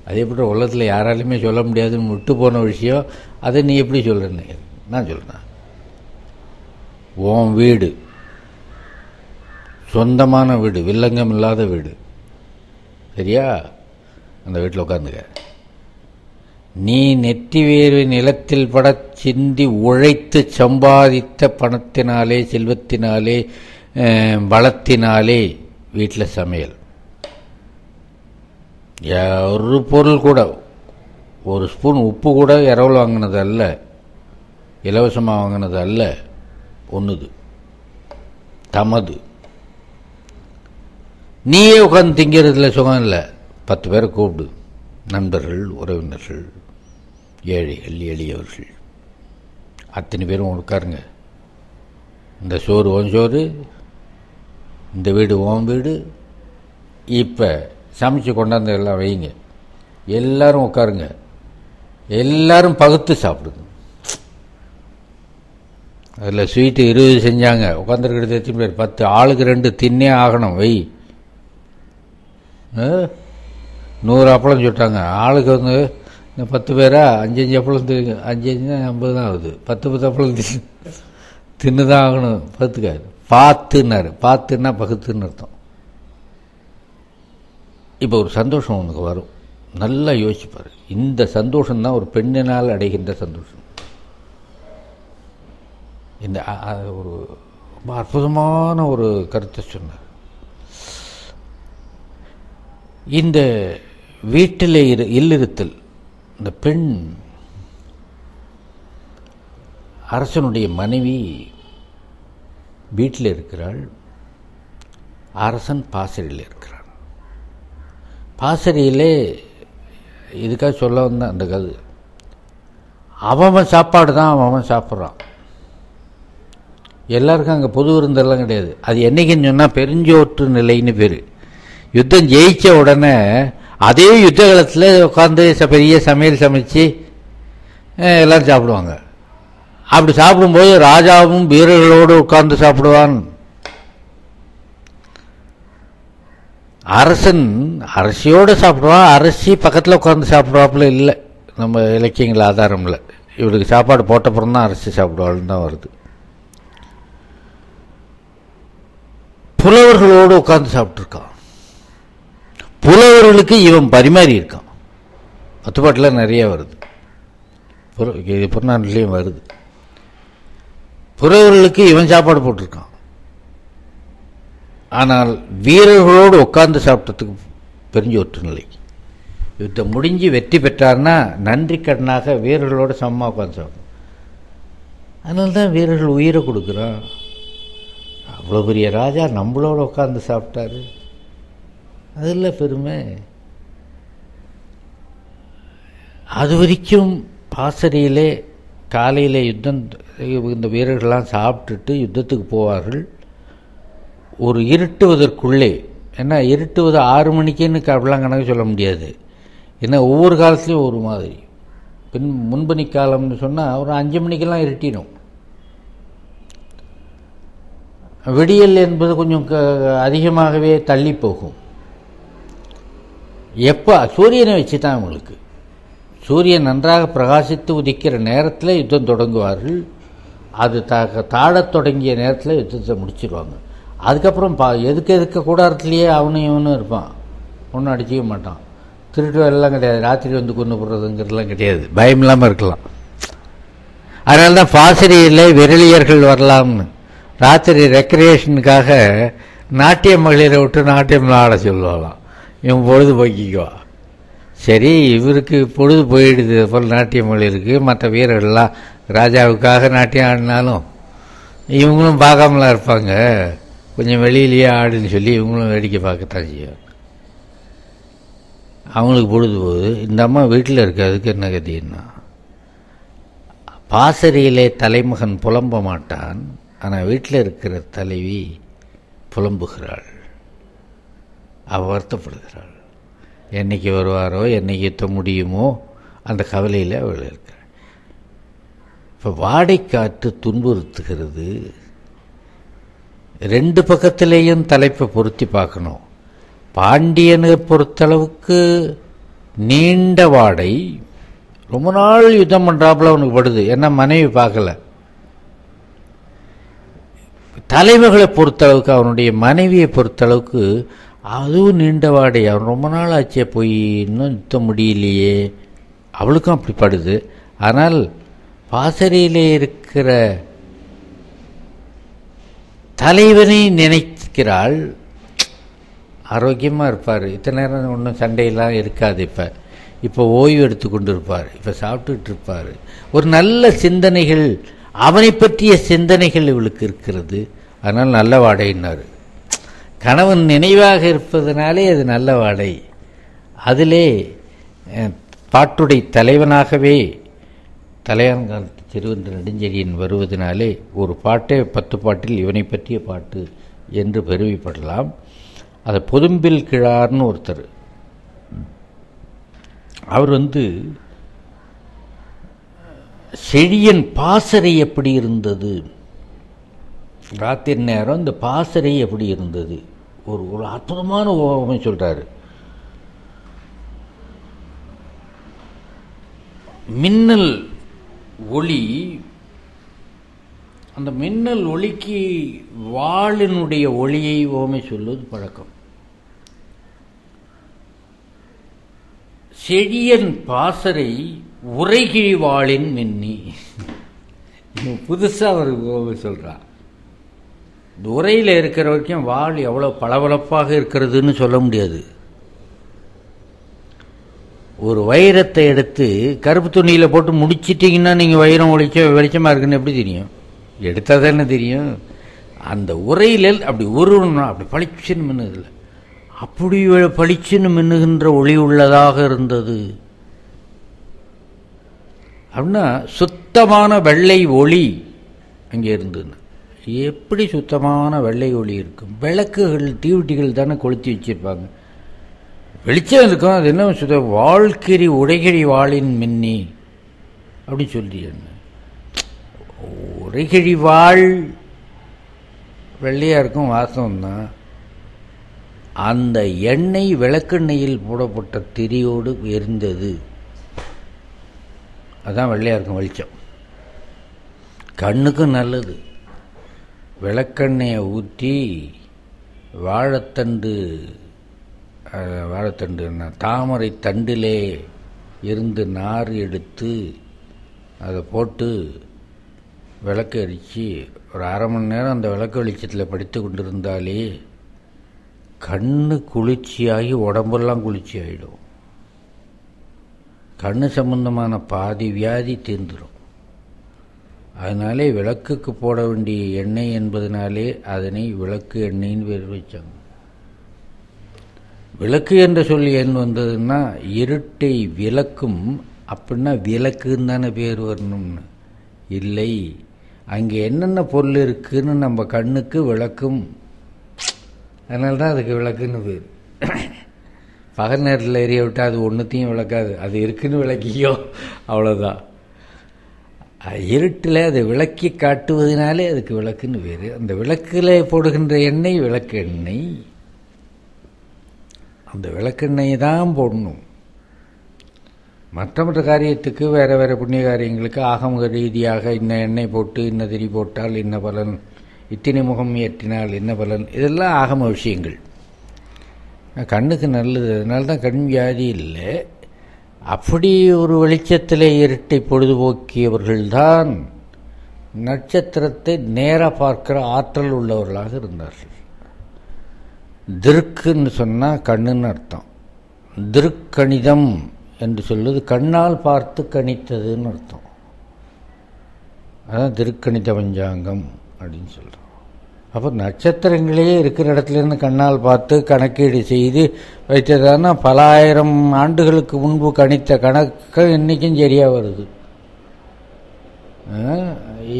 அது எப்படி உலகத்தில் யாராலையுமே சொல்ல முடியாதுன்னு விட்டு போன விஷயம், அதை நீ எப்படி சொல்கிறேன்னு நான் சொல்கிறேன். உன் வீடு சொந்தமான வீடு, வில்லங்கம் இல்லாத வீடு, சரியா? அந்த வீட்டில் உட்காந்துக்க. நீ நெற்றி வேர்வை நிலத்தில் படச் சிந்தி உழைத்து சம்பாதித்த பணத்தினாலே, செல்வத்தினாலே, வளத்தினாலே வீட்டில் சமையல். ஒரு பொருள் கூட, ஒரு ஸ்பூன் உப்பு கூட இரவல் வாங்கினது அல்ல, இலவசமாக வாங்கினது அல்ல, ஒன்றுது தமது. நீயே உட்காந்து திங்கிறதுல சுகம் இல்லை. 10 பேரை கூப்பிடு, நண்பர்கள், உறவினர்கள், ஏழைகள், எளியவர்கள், அத்தனை பேரும் உட்காருங்க. இந்த சோறு ஓன் சோறு, இந்த வீடு ஓன் வீடு, இப்போ சமைச்சு கொண்டாந்து எல்லாம் வைங்க, எல்லாரும் உட்காருங்க, எல்லாரும் பகுத்து சாப்பிடுங்க. அதில் ஸ்வீட்டு 20 செஞ்சாங்க, உட்காந்துருக்கிறது எத்தனை பேர்? 10. ஆளுக்கு 2 தின்னே ஆகணும். வை 100 அப்பளம் சுட்டாங்க. ஆளுக்கு வந்து இந்த 10 பேரா 5 அப்பளம் 5 50 தான் ஆகுது. 10 அப்பளம் தின்னு தான் ஆகணும். பத்துக்காரு பார்த்துன்னாரு. பார்த்துன்னா பகுத்துன்னு அர்த்தம். இப்போ ஒரு சந்தோஷம் உனக்கு வரும், நல்லா யோசிப்பார். இந்த சந்தோஷம்தான் ஒரு பெண்ணினால் அடைகின்ற சந்தோஷம். இந்த ஒரு ரொம்ப அற்புதமான ஒரு கருத்தை சொன்னார். இந்த வீட்டில் இல்லிருத்தல், இந்த பெண் அரசனுடைய மனைவி வீட்டில் இருக்கிறாள், அரசன் பாசறையில் இருக்கிறான். பாசறையிலே இதுக்காக சொல்ல வந்த அந்த கது, அவன் சாப்பாடு தான் அவன் சாப்பிட்றான். எல்லாருக்கும் அங்கே பொது விருந்தெல்லாம் கிடையாது. அது என்னைக்குன்னு சொன்னால் பெருஞ்சோற்று நிலைன்னு பேர். யுத்தம் ஜெயித்த உடனே அதே யுத்த காலத்தில் உட்காந்து பெரிய சமையல் சமைச்சு எல்லோரும் சாப்பிடுவாங்க. அப்படி சாப்பிடும்போது ராஜாவும் வீரர்களோடு உட்கார்ந்து சாப்பிடுவான். அரசன் அரசியோடு சாப்பிடுவான், அரசி பக்கத்தில் உட்காந்து சாப்பிடுவாப்புல இல்லை. நம்ம இலக்கியங்கள் ஆதாரம் இல்லை. இவளுக்கு சாப்பாடு போட்டப்புறம் தான் அரசி சாப்பிடுவாள்னு தான் வருது. புலவர்களோடு உட்கார்ந்து சாப்பிட்ருக்கான். புலவர்களுக்கு இவன் பரிமாறி இருக்கான். 10 பாட்டில் நிறைய வருது, புறநாட்டிலையும் வருது. புலவர்களுக்கு இவன் சாப்பாடு போட்டிருக்கான். ஆனால் வீரர்களோடு உட்கார்ந்து சாப்பிட்டதுக்கு பெருஞ்சோற்று நிலை. யுத்தம் முடிஞ்சு வெற்றி பெற்றார்னா நன்றி கடனாக வீரர்களோடு சமமாக உட்காந்து சாப்பிடும். அதனால தான் வீரர்கள் உயிரை கொடுக்குறான். அவ்வளோ பெரிய ராஜா நம்மளோட உட்காந்து சாப்பிட்டாரு, அதில் பெருமை. அது வரைக்கும் பாசறையிலே காலையில் யுத்தம், இந்த வீரர்கள்லாம் சாப்பிட்டுட்டு யுத்தத்துக்கு போவார்கள். ஒரு இருட்டுவதற்குள்ளே, ஏன்னா இருட்டுவது 6 மணிக்குன்னு அப்படிலாம் கணக்கு சொல்ல முடியாது. ஏன்னா ஒவ்வொரு காலத்துலேயும் ஒரு மாதிரி. முன்பனி காலம்னு சொன்னால் ஒரு 5 மணிக்கெல்லாம் இருட்டிடும். விடியல் என்பது கொஞ்சம் அதிகமாகவே தள்ளி போகும். எப்போ சூரியனை வச்சு தான் அவங்களுக்கு, சூரியன் நன்றாக பிரகாசித்து உதிக்கிற நேரத்தில் யுத்தம் தொடங்குவார்கள். அது தாழத் தொடங்கிய நேரத்தில் யுத்தத்தை முடிச்சிடுவாங்க. அதுக்கப்புறம் எதுக்க கூடாரத்துலேயே அவனும் இவனும் இருப்பான், ஒன்றும் அடிச்சிக்க மாட்டான். திருட்டு வேலைலாம் கிடையாது, ராத்திரி வந்து கொண்டு போடுறதுங்கிறதுலாம் கிடையாது, பயம் இல்லாமல் இருக்கலாம். அதனால தான் பாசறையில் விரலியர்கள் வரலாம்னு ராத்திரி ரெக்ரியேஷனுக்காக நாட்டிய மகளிரை விட்டு நாட்டியம் ஆட சொல்லுவாங்களாம். இவன் பொழுது போக்கிக்குவா. சரி, இவருக்கு பொழுது போயிடுது போல் நாட்டிய மகளிருக்கு. மற்ற வீரர்கள்லாம் ராஜாவுக்காக நாட்டியம் ஆடினாலும் இவங்களும் பார்க்காமலாம் இருப்பாங்க. கொஞ்சம் வெளியிலேயே ஆடுன்னு சொல்லி இவங்களும் வேடிக்கை பார்க்கத்தான் செய்வாங்க. அவங்களுக்கு பொழுது போகுது. இந்த அம்மா வீட்டில் இருக்கு, அதுக்கு என்ன கதின்னா, பாசறையிலே தலைமகன் புலம்ப மாட்டான், ஆனால் வீட்டில் இருக்கிற தலைவி புலம்புகிறாள். அவள் வருத்தப்படுகிறாள். என்னைக்கு வருவாரோ, என்னைக்கு எத்த முடியுமோ, அந்த கவலையில் அவள் இருக்கிறாள். இப்போ வாடைக்காற்று துன்புறுத்துகிறது. 2 பக்கத்திலேயும் தலைப்பை பொருத்தி பார்க்கணும். பாண்டியனை பொறுத்தளவுக்கு நீண்ட வாடை, ரொம்ப நாள் யுத்தம் பண்ணுறாப்புல அவனுக்கு படுது, ஏன்னா மனைவி பார்க்கல. தலைவர்களை பொறுத்தளவுக்கு, அவனுடைய மனைவியை பொறுத்தளவுக்கு அதுவும் நீண்ட வாடை. அவன் ரொம்ப நாள் ஆச்சே போய் இன்னும் யுத்தம் முடியலையே, அவளுக்கும் அப்படி படுது. ஆனால் பாசறையிலே இருக்கிற தலைவனை நினைக்கிறாள். ஆரோக்கியமாக இருப்பார். இத்தனை நேரம் ஒன்றும் சண்டையெல்லாம் இருக்காது. இப்போ ஓய்வு எடுத்து கொண்டு இருப்பார். இப்போ சாப்பிட்டுட்டு இருப்பார். ஒரு நல்ல சிந்தனைகள், அவனை பற்றிய சிந்தனைகள் இவளுக்கு இருக்கிறது. அதனால் நல்ல வாடைன்னார். கணவன் நினைவாக இருப்பதனாலே அது நல்ல வாடை. அதிலே பாட்டுடை தலைவனாகவே தலையான்காலத்து திருவென்ற நெடுஞ்செழியன் வருவதனாலே ஒரு பாட்டே 10 பாட்டில் இவனை பற்றிய பாட்டு என்று பெருமைப்படலாம். அதை பொதும்பில் கிழார்னு ஒருத்தர், அவர் செழியன் பாசறை எப்படி இருந்தது, ராத்திரி நேரம் இந்த பாசறை எப்படி இருந்தது, ஒரு அற்புதமான ஓமை சொல்றாரு. மின்னல் ஒளி, அந்த மின்னல் ஒளிக்கு வாளினுடைய ஒளியை ஓமை சொல்வது பழக்கம். செழியன் பாசறை உரைகிழி வாளின் மின்னி. புதுசா ஒரு ஓமை சொல்றா. இந்த உரையில் இருக்கிற வரைக்கும் வாள் எவ்வளவு பளபளப்பாக இருக்கிறதுன்னு சொல்ல முடியாது. ஒரு வைரத்தை எடுத்து கருப்பு துணியில் போட்டு முடிச்சிட்டிங்கன்னா நீங்கள் வைரம் வெளிச்சமாக இருக்குன்னு எப்படி தெரியும்? எடுத்தால் தானே தெரியும். அந்த உரையில் அப்படி உருவணும், அப்படி பளிச்சுன்னு மின்னுதில்லை, அப்படி பளிச்சுன்னு மின்னுகின்ற ஒளி உள்ளதாக இருந்தது. அப்படின்னா சுத்தமான வெள்ளை ஒளி அங்கே இருந்ததுன்னா எப்படி சுத்தமான வெள்ளை ஒளி இருக்கும்? விளக்குகள் தீவட்டிகள் தானே கொளுத்தி வச்சிருப்பாங்க, வெளிச்சம் இருக்கும். அது என்ன சுத்த வாழ்கிரி உடைகிழி வாளின் மின்னி அப்படி சொல்லி, உடைகிழி வாழ் வெள்ளையா இருக்கும், வாசம்தான். அந்த எண்ணெய் விளக்கெண்ணெயில் போடப்பட்ட திரியோடு எரிந்தது, அதான் வெள்ளையா இருக்கும் வெளிச்சம். கண்ணுக்கும் நல்லது. விளக்கெண்ணெயை ஊற்றி வாழைத்தண்டு தாமரை தண்டிலே இருந்து நார் எடுத்து அதை போட்டு விளக்கு எரித்து ஒரு அரை மணி நேரம் அந்த விளக்கு வெளிச்சத்தில் படித்து கொண்டிருந்தாலே கண்ணு குளிர்ச்சியாகி உடம்பெல்லாம் குளிர்ச்சி ஆகிடும். கண்ணு சம்பந்தமான பாதி வியாதி தீர்ந்துடும். அதனாலே விளக்குக்கு போட வேண்டிய எண்ணெய் என்பதனாலே அதனை விளக்கு எண்ணெயின்னு பேர் வச்சாங்க. விளக்கு என்ற சொல் ஏன் வந்ததுன்னா இருட்டை விளக்கும், அப்படின்னா விளக்குன்னு தானே பேர் வரணும்னு இல்லை. அங்கே என்னென்ன பொருள் இருக்குன்னு நம்ம கண்ணுக்கு விளக்கும், அதனால தான் அதுக்கு விளக்குன்னு பேர். பகல் நேரத்தில் எரிய விட்டால் அது ஒன்றுத்தையும் விளக்காது, அது இருக்குன்னு விளக்கியோ அவ்வளோதான். இருட்டில் அதை விளக்கி காட்டுவதனாலே அதுக்கு விளக்குன்னு பேர். அந்த விளக்கில் போடுகின்ற எண்ணெய் விளக்கு எண்ணெய், அந்த விளக்கெண்ணெயை தான் போடணும். மற்ற காரியத்துக்கு வேறு வேறு புண்ணிய காரியங்களுக்கு ஆகம ரீதியாக இன்ன எண்ணெய் போட்டு இன்ன திரி போட்டால் இன்ன பலன், இத்தனை முகம் ஏற்றினால் என்ன பலன், இதெல்லாம் ஆகம விஷயங்கள். கண்ணுக்கு நல்லது, அதனால தான் கண் வியாதி இல்லை. அப்படி ஒரு வெளிச்சத்திலே இருட்டை பொழுதுபோக்கியவர்கள்தான் நட்சத்திரத்தை நேராக பார்க்கிற ஆற்றல் உள்ளவர்களாக இருந்தார்கள். திருக்குன்னு சொன்னால் கண்ணுன்னு அர்த்தம். திருக்கணிதம் என்று சொல்வது கண்ணால் பார்த்து கணித்ததுன்னு அர்த்தம். அதான் திருக்கணித பஞ்சாங்கம் அப்படின்னு சொல்கிறோம். அப்போ நட்சத்திரங்களே இருக்கிற இடத்துலேருந்து கண்ணால் பார்த்து கணக்கீடு செய்து வைத்ததானா பல ஆயிரம் ஆண்டுகளுக்கு முன்பு கணித்த கணக்கு இன்றைக்கும் சரியாக வருது.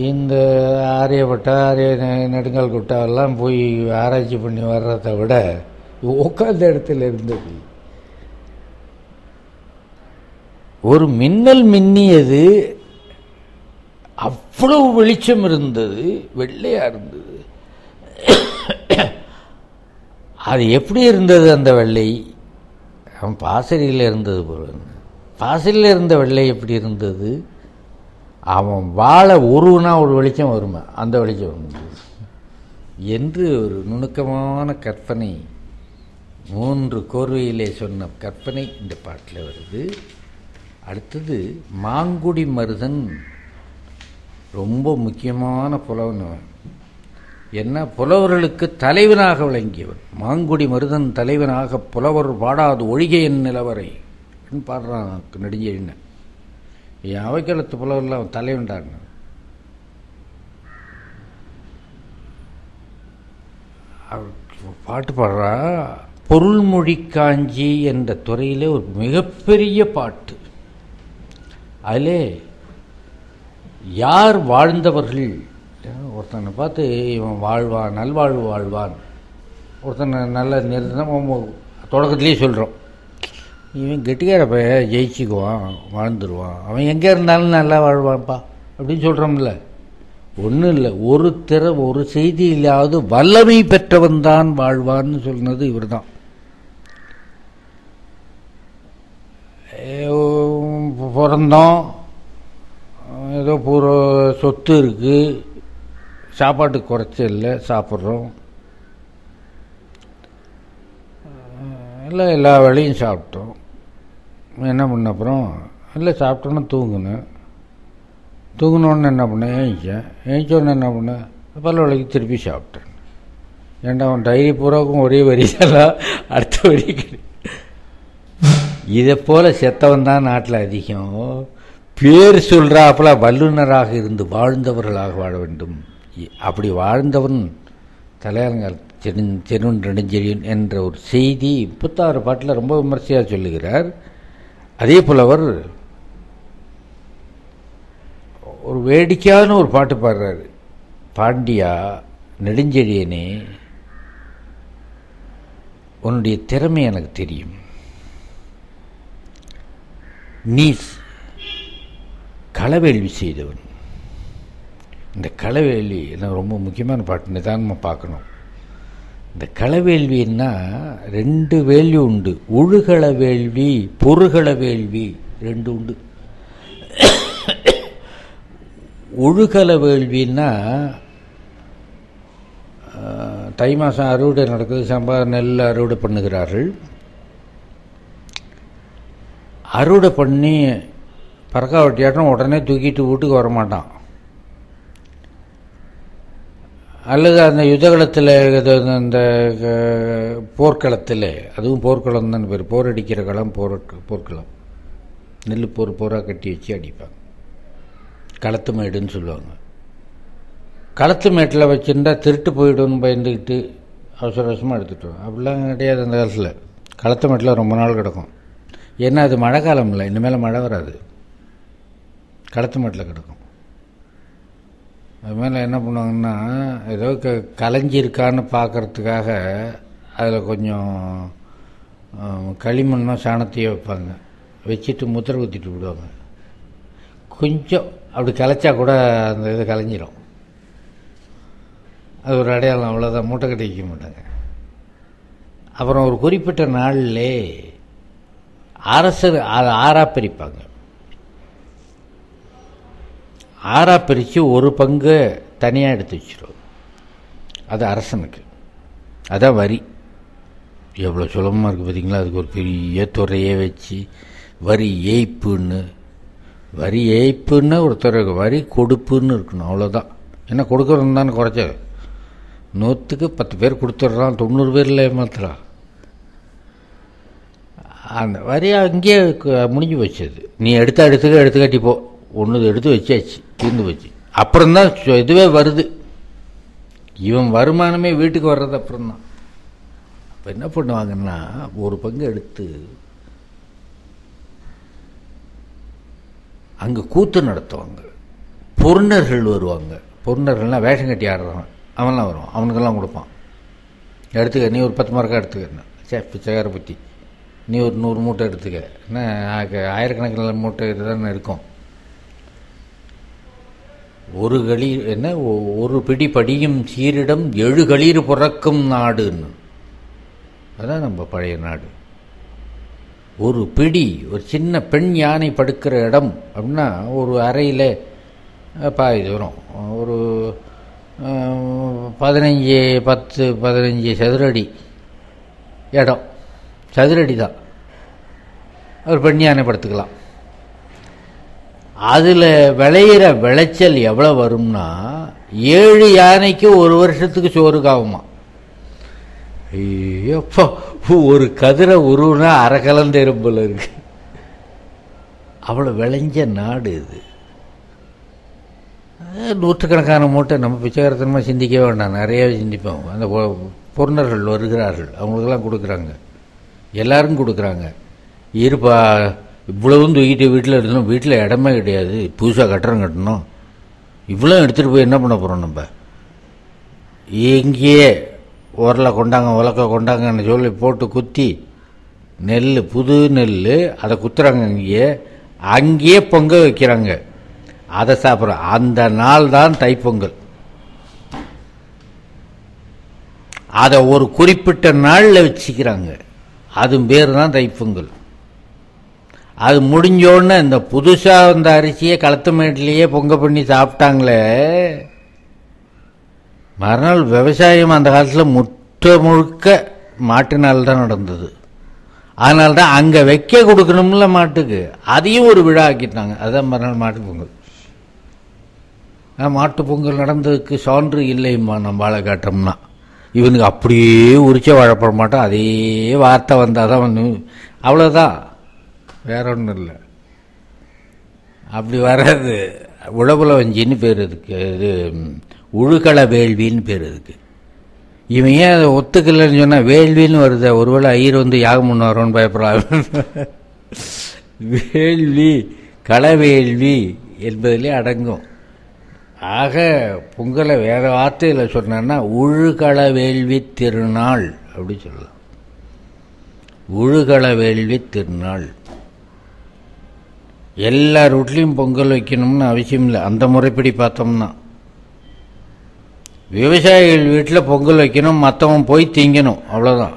இந்த ஆரியப்பட்டா நெடுங்கால் குட்டாவெல்லாம் போய் ஆராய்ச்சி பண்ணி வர்றதை விட உட்கார்ந்த இடத்துல இருந்தது. ஒரு மின்னல் மின்னியது, அவ்வளவு வெளிச்சம் இருந்தது, வெள்ளையா இருந்தது. அது எப்படி இருந்தது? அந்த வெள்ளை அவன் பாசறையில் இருந்தது போல. பாசறையில் இருந்த வெள்ளை எப்படி இருந்தது? அவன் வாழை உருவுனா ஒரு வெளிச்சம் வருமா, அந்த வெளிச்சம் வந்தது என்று ஒரு நுணுக்கமான கற்பனை, 3 கோர்வையிலே சொன்ன கற்பனை இந்த பாட்டில் வருது. அடுத்தது மாங்குடி மருதன் ரொம்ப முக்கியமான புலவன். என்ன புலவர்களுக்கு தலைவனாக விளங்கியவன். மாங்குடி மருதன் தலைவனாக புலவர் பாடாது ஒழிகை என் நிலவரை பாடுறான் நெடுஞ்செழியன். என் அவைக்களத்து புலவரில் அவன் தலைவன்டாங்க. பாட்டு பாடுறா. பொருள்மொழி காஞ்சி என்ற துறையிலே ஒரு மிகப்பெரிய பாட்டு. அதிலே யார் வாழ்ந்தவர்கள், ஒருத்தனை பார்த்து இவன் வாழ்வான், நல்வாழ்வு வாழ்வான், ஒருத்தனை நல்ல தொடக்கத்திலே சொல்கிறோம், இவன் கெட்டிக்கார பையன் ஜெயிச்சுக்குவான், வாழ்ந்துருவான், அவன் எங்கே இருந்தாலும் நல்லா வாழ்வான்ப்பா அப்படின்னு சொல்கிறோம்ல. ஒன்றும் இல்லை, ஒரு செய்தியிலாவது வல்லமை பெற்றவன் தான் வாழ்வான்னு சொன்னது இவர் தான். பிறந்தோம், ஏதோ பூரா சொத்து இருக்குது, சாப்பாட்டுக்கு குறைச்சல் இல்லை, சாப்பிட்றோம், இல்லை எல்லா வேலையும் சாப்பிட்டோம். என்ன பண்ண அப்புறம் இல்லை சாப்பிட்டோன்னா தூங்கினோன்னு என்ன பண்ணேன், ஏஞ்சோன்னு என்ன பண்ணேன், பல வேலைக்கு திருப்பி சாப்பிட்டேன். ஏன்டா அவன் டைரி பூராவுக்கும் ஒரே வரி தான், அடுத்த வரி இதை போல் செத்தவன் தான் நாட்டில் அதிகம். பேர் சொல்கிறாப்புல வல்லுநராக இருந்து வாழ்ந்தவர்களாக வாழ வேண்டும். அப்படி வாழ்ந்தவன் தலையாளங்கால் செருவன் நெடுஞ்செழியன் என்ற ஒரு செய்தி 36 பாட்டில் ரொம்ப விமர்சையாக சொல்லுகிறார். அதே புலவர் ஒரு வேடிக்கையான ஒரு பாட்டு பாடுறாரு. பாண்டியா, நெடுஞ்செழியனே, உன்னுடைய திறமை எனக்கு தெரியும். நீ களவேள்வி செய்தவன். இந்த களவேள்வி எனக்கு ரொம்ப முக்கியமான பாட்டு, நிதானமாக பார்க்கணும். இந்த களவேள்வின்னா 2 வேள்வி உண்டு. உழுகள வேள்வி, பொருகள வேள்வி 2 உண்டு. உழுகல வேள்வின்னா தை மாதம் அறுவடை நடக்குது, நெல் அறுவடை பண்ணுகிறார்கள். அறுவடை பண்ணி பறக்காவட்டியாட்டம் உடனே தூக்கிட்டு வீட்டுக்கு வரமாட்டான். அல்லது அந்த யுத்தகலத்தில், அந்த போர்க்களத்தில், அதுவும் போர்க்களம் தான் பேர், போர் அடிக்கிற களம் போர்க்களம், நெல் போராக கட்டி வச்சு அடிப்பாங்க. களத்து மேடுன்னு சொல்லுவாங்க. களத்து மேட்டில் வச்சுருந்தா திருட்டு போயிடும்னு பயந்துக்கிட்டு அவசர அவசரமாக எடுத்துட்டோம். அப்படிலாம் கிடையாது அந்த காலத்தில். களத்து மேட்டில் ரொம்ப நாள் கிடக்கும். ஏன்னா அது மழை காலம் இல்லை, இனிமேல் மழை வராது, களத்து மேட்டில் கிடக்கும். அது மேலே என்ன பண்ணுவாங்கன்னா, ஏதோ கலைஞ்சிருக்கான்னு பார்க்குறதுக்காக அதில் கொஞ்சம் களிமண்ணோ சாணத்தையோ வைப்பாங்க, வச்சுட்டு முத்திரை குத்திட்டு விடுவாங்க. கொஞ்சம் அப்படி கலைச்சா கூட அந்த இது கலைஞ்சிரும். அது ஒரு அடையாளம், அவ்வளோதான். மூட்டை கட்டி வைக்க மாட்டாங்க. அப்புறம் ஒரு குறிப்பிட்ட நாளிலே அரசர் அதை 6ஆக பிரிப்பாங்க. 6ஆக பிரித்து ஒரு பங்கு தனியாக எடுத்து வச்சிடும். அது அரசனுக்கு. அதான் வரி. எவ்வளோ சுலபமாக இருக்குது பார்த்தீங்களா? அதுக்கு ஒரு பெரிய துறையே வச்சு வரி ஏய்ப்புன்னு, வரி ஏய்ப்புன்னு ஒருத்தர் வரி கொடுப்புன்னு இருக்கணும், அவ்வளோதான். ஏன்னா கொடுக்குறது தானே குறைச்ச. 100க்கு 10 பேர் கொடுத்துட்றான், 90 பேரில் ஏமாத்துறான். அந்த வரி அங்கேயே முடிஞ்சு வச்சது. நீ எடுத்து கட்டிப்போ, ஒன்று எடுத்து வச்சாச்சு, தீர்ந்து போச்சு. அப்புறம்தான் இதுவே வருது. இவன் வருமானமே வீட்டுக்கு வர்றது அப்புறம்தான். அப்போ என்ன பண்ணுவாங்கன்னா, ஒரு பங்கு எடுத்து அங்கே கூத்து நடத்துவாங்க. பொருணர்கள் வருவாங்க. பொருணர்கள்லாம் வேஷம் கட்டி ஆடுறவன், அவன்லாம் வருவான். அவனுக்கெல்லாம் கொடுப்பான். எடுத்துக்க, நீ ஒரு 10 மார்க்காக எடுத்துக்க, பிச்சைக்கார பற்றி நீ ஒரு 100 மூட்டை எடுத்துக்க, என்ன ஆயிரக்கணக்கில் மூட்டை இதுதானே இருக்கும். ஒரு பிடி படியும் சீரிடம் 7 களீர் பிறக்கும் நாடுன்னு. அதான் நம்ம பழைய நாடு. ஒரு பிடி, ஒரு சின்ன பெண் யானை படுக்கிற இடம் அப்படின்னா ஒரு அறையில் இது வரும். ஒரு 15 சதுரடி இடம், சதுரடி தான். ஒரு பெண் யானை படுத்துக்கலாம். அதில் விளையிற விளைச்சல் எவ்வளோ வரும்னா 7 யானைக்கு ஒரு வருஷத்துக்கு சோறுக்காகுமா. ஐயோப்பா, ஒரு கதிரை உருவுனா அரை கலந்த எறும்புல இருக்கு. அவ்வளோ விளைஞ்ச நாடு இது. நூற்றுக்கணக்கான மூட்டை நம்ம பிச்சைக்காரத்தனமாக சிந்திக்க வேண்டாம், நிறையாவே சிந்திப்போம். அந்த பொருணர்கள் வருகிறார்கள், அவங்களுக்கெல்லாம் கொடுக்குறாங்க, எல்லாருக்கும் கொடுக்குறாங்க. இருப்பா, இவ்வளவும் தூக்கிட்டு வீட்டில் இருக்கணும், வீட்டில் இடமே கிடையாது, புதுசாக கட்டணும், இவ்வளோ எடுத்துகிட்டு போய் என்ன பண்ண போகிறோம் நம்ம? இங்கேயே உரலை கொண்டாங்க, உலக்க கொண்டாங்கன்னு சொல்லி போட்டு குத்தி நெல், புது நெல், அதை குத்துறாங்க, அங்கேயே பொங்க வைக்கிறாங்க, அதை சாப்பிட்றோம். அந்த நாள் தான் தைப்பொங்கல். அதை ஒரு குறிப்பிட்ட நாளில் வச்சுக்கிறாங்க, அது பேர் தான் தைப்பொங்கல். அது முடிஞ்சோடனே இந்த புதுசாக வந்த அரிசியை களத்து மேட்டிலேயே பொங்க பண்ணி சாப்பிட்டாங்களே, மறுநாள் விவசாயம் அந்த காலத்தில் முழுக்க மாட்டினால் தான் நடந்தது. அதனால தான் அங்கே வைக்க கொடுக்கணும்ல மாட்டுக்கு, அதையும் ஒரு விழா ஆக்கிட்டாங்க. அதுதான் மறுநாள் மாட்டு பொங்கல். மாட்டு பொங்கல் நடந்ததுக்கு சான்று இல்லைம்மா நம்ம வாழை காட்டோம்னா. இவனுக்கு அப்படியே உரிச்ச வாழப்பட மாட்டோம், அதே வார்த்தை வந்தால் தான் வந்து அவ்வளோதான், வேற ஒன்றும் இல்லை. அப்படி வராது. உழவுல வஞ்சின்னு பேர் இதுக்கு, இது உழுக்கள வேள்வின்னு பேர் இதுக்கு. இவன் ஏன் அதை ஒத்துக்கலைன்னு சொன்னால் வேள்வின்னு வருது, ஒருவேளை ஐயர் வந்து யாகம் பண்ண வரோன்னு பயப்படாது. வேள்வி களவேள்வி என்பதிலே அடங்கும். ஆக பொங்கலை வேற வார்த்தையில் சொன்னா உழுகள வேள்வி திருநாள் அப்படி சொல்லலாம். உழுகள வேள்வி திருநாள். எல்லா வீட்லையும் பொங்கல் வைக்கணும்னு அவசியம் இல்லை. அந்த முறைப்படி பார்த்தோம்னா விவசாயிகள் வீட்டில் பொங்கல் வைக்கணும், மற்றவன் போய் திங்கணும், அவ்வளோதான்.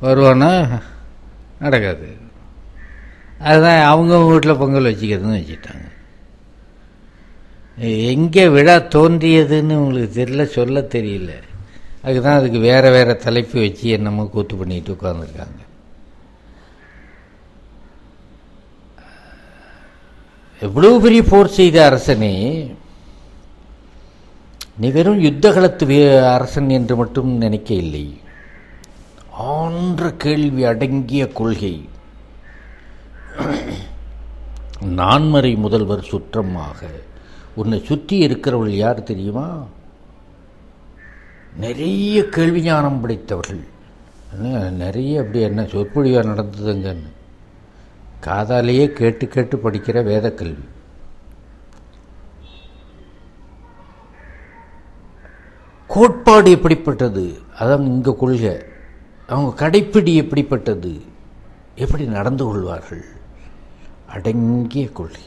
வருவானா? நடக்காது. அதுதான் அவங்க வீட்டில் பொங்கல் வச்சுக்கிறதுன்னு வச்சுட்டாங்க. எங்கே விழா தோன்றியதுன்னு உங்களுக்கு தெரியல, சொல்ல தெரியல. அதுதான் அதுக்கு வேற வேற தலைப்பு வச்சு என்னமோ கூத்து பண்ணிட்டு உட்காந்துருக்காங்க. எவ்வளவு பெரிய போர் செய்த அரசனே, நீ வெறும் யுத்த களத்து அரசன் என்று மட்டும் நினைக்க இல்லை. ஆன்ற கேள்வி அடங்கிய கொள்கை, நான்மறை முதல்வர் சுற்றமாக. உன்னை சுற்றி இருக்கிறவர்கள் யார் தெரியுமா? நிறைய கேள்வி ஞானம் படைத்தவர்கள். நிறைய அப்படி என்ன சொற்பொழிவாக நடந்ததுங்கன்னு காதாலேயே கேட்டு கேட்டு படிக்கிற வேத கல்வி. கோட்பாடு எப்படிப்பட்டது, அதான் இங்கே கொள்கை. அவங்க கடைப்பிடி எப்படிப்பட்டது, எப்படி நடந்து கொள்வார்கள், அடங்கிய கொள்கை.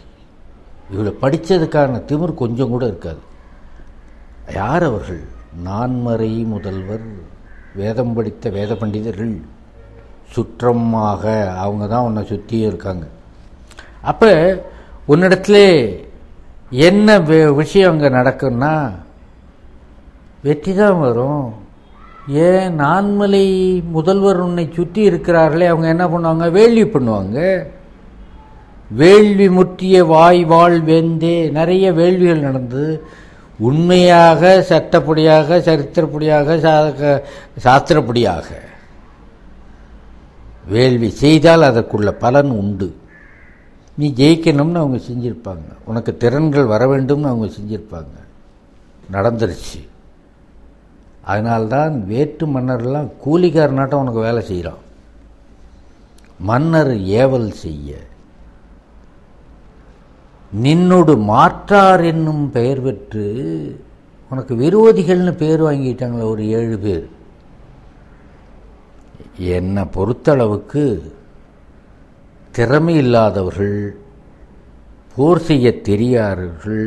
இவளை படித்ததுக்கான திமிர் கொஞ்சம் கூட இருக்காது. யார் அவர்கள்? நான்மறை முதல்வர், வேதம் படித்த வேத பண்டிதர்கள் சுற்றமாக. அவங்க தான் உன்னை சுற்றியே இருக்காங்க. அப்போ உன்னிடத்துல என்ன விஷயம் அங்கே நடக்கும்னா வெற்றி தான் வரும். ஏன்? நான்மலை முதல்வர் உன்னை சுற்றி இருக்கிறார்களே, அவங்க என்ன பண்ணுவாங்க? வேள்வி பண்ணுவாங்க. வேள்வி முற்றிய வாய் வாழ் வேந்தே. நிறைய வேள்விகள் நடந்தது. உண்மையாக, சட்டப்படியாக, சரித்திரப்படியாக, சாஸ்திரப்படியாக வேள்வி செய்தால் அதற்குள்ள பலன் உண்டு. நீ ஜெயிக்கணும்னு அவங்க செஞ்சுருப்பாங்க, உனக்கு திறன்கள் வர வேண்டும்னு அவங்க செஞ்சுருப்பாங்க. நடந்துருச்சு. அதனால்தான் வேற்று மன்னர்லாம் கூலிக்கார நாட்டம் உனக்கு வேலை செய்கிறான். மன்னர் ஏவல் செய்ய நின்னோடு மாற்றார் என்னும் பெயர் பெற்று உனக்கு விரோதிகள்னு பேர் வாங்கிட்டாங்களே ஒரு 7 பேர். என்னை பொறுத்தளவுக்கு திறமை இல்லாதவர்கள், போர் செய்ய தெரியாதவர்கள்,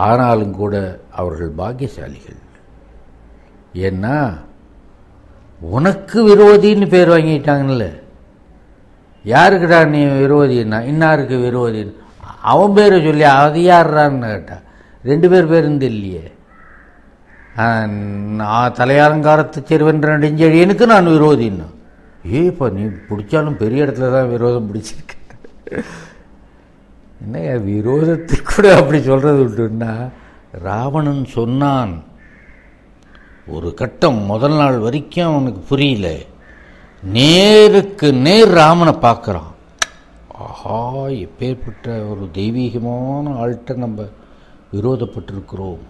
ஆனாலும் கூட அவர்கள் பாக்கியசாலிகள். ஏன்னா உனக்கு விரோதின்னு பேர் வாங்கிட்டாங்கல்ல. யாருக்குடா நீ விரோதின்னா? இன்னாருக்கு விரோதின்னு அவன் பேரை சொல்லி அது யார்றான்னு கேட்டா 2 பேர் இருந்து இல்லையே. நான் தலையாலங்காரத்தை செருவென்ற நெஞ்செழியனுக்கு நான் விரோதின்னா, ஏப்பா நீ பிடிச்சாலும் பெரிய இடத்துல தான் விரோதம் பிடிச்சிருக்க. என்ன விரோதத்துக்கு கூட அப்படி சொல்கிறது உண்டுன்னா ராவணன் சொன்னான். ஒரு கட்டம் முதல் நாள் வரைக்கும் அவனுக்கு புரியல. நேருக்கு நேர் ராமனை பார்க்குறான். ஆஹா, எப்பேற்பட்ட ஒரு தெய்வீகமான ஆள்கிட்ட நம்ம விரோதப்பட்டிருக்கிறோம்.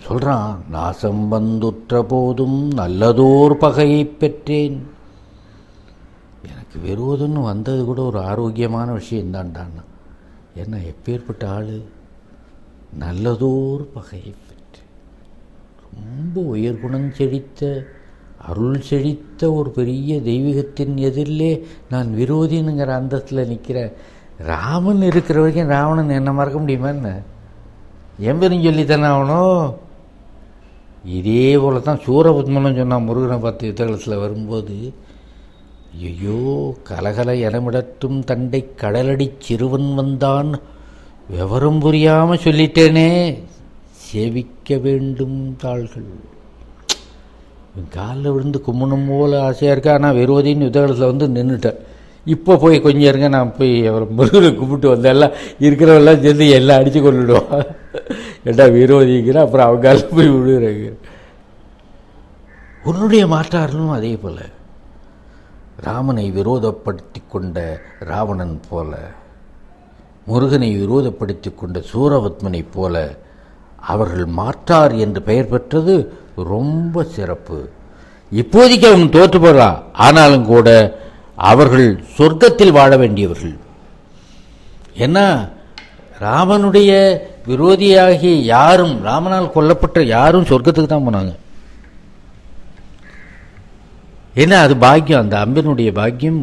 சொல்கிறான், நாசம் வந்துற்ற போதும் நல்லதோர் பகையை பெற்றேன். எனக்கு விரோதம்னு வந்தது கூட ஒரு ஆரோக்கியமான விஷயம்தான்டான்னா. என்ன எப்பேற்பட்ட ஆள், நல்லதோர் பகையை பெற்றேன். ரொம்ப உயர்குணம் செழித்த, அருள் செழித்த ஒரு பெரிய தெய்வீகத்தின் எதிரிலே நான் விரோதினுங்கிற அந்தத்தில் நிற்கிற ராமன் இருக்கிற வரைக்கும் ராவணன் என்ன மறக்க முடியுமா என்ன? என் பேரும் சொல்லித்தானே ஆகணும். இதே போல தான் சூரபத்மனும் சொன்னான் முருகனை பார்த்து யுத்தகலத்தில் வரும்போது. ஐயோ, கலகல எனமிடற்றும் தண்டை கடலடி சிறுவன் வந்தான், விவரம் புரியாமல் சொல்லிட்டேனே, சேவிக்க வேண்டும் தாள்கள். காலில் விழுந்து கும்பிடும் போல் ஆசையாக இருக்கா. ஆனால் விரோதின்னு யுத்தகலத்தில் வந்து நின்றுட்டேன். இப்போ போய் கொஞ்சம் இருங்க, நான் போய் அவரை முருகனை கும்பிட்டு வந்தெல்லாம் இருக்கிறவெல்லாம் சேர்ந்து எல்லாம் அடித்து கொண்டுடுவான். ஏட்டா விரோதிக்கிற, அப்புறம் அவங்க போய் விடுறாங்க. உன்னுடைய மாற்றார்களும் அதே போல் ராமனை விரோதப்படுத்தி கொண்ட ராவணன் போல, முருகனை விரோதப்படுத்தி கொண்ட சூரபத்மனை போல அவர்கள் மாற்றார் என்று பெயர் பெற்றது ரொம்ப சிறப்பு. இப்போதைக்கு அவங்க தோற்று போகிறான், ஆனாலும் கூட அவர்கள் சொர்க்கத்தில் வாழ வேண்டியவர்கள். ஏன்னா ராமனுடைய விரோதியாகி யாரும், ராமனால் கொல்லப்பட்ட யாரும் சொர்க்கத்துக்கு தான் போனாங்க. ஏன்னா அது பாக்கியம், அந்த அம்பினுடைய பாக்கியம்.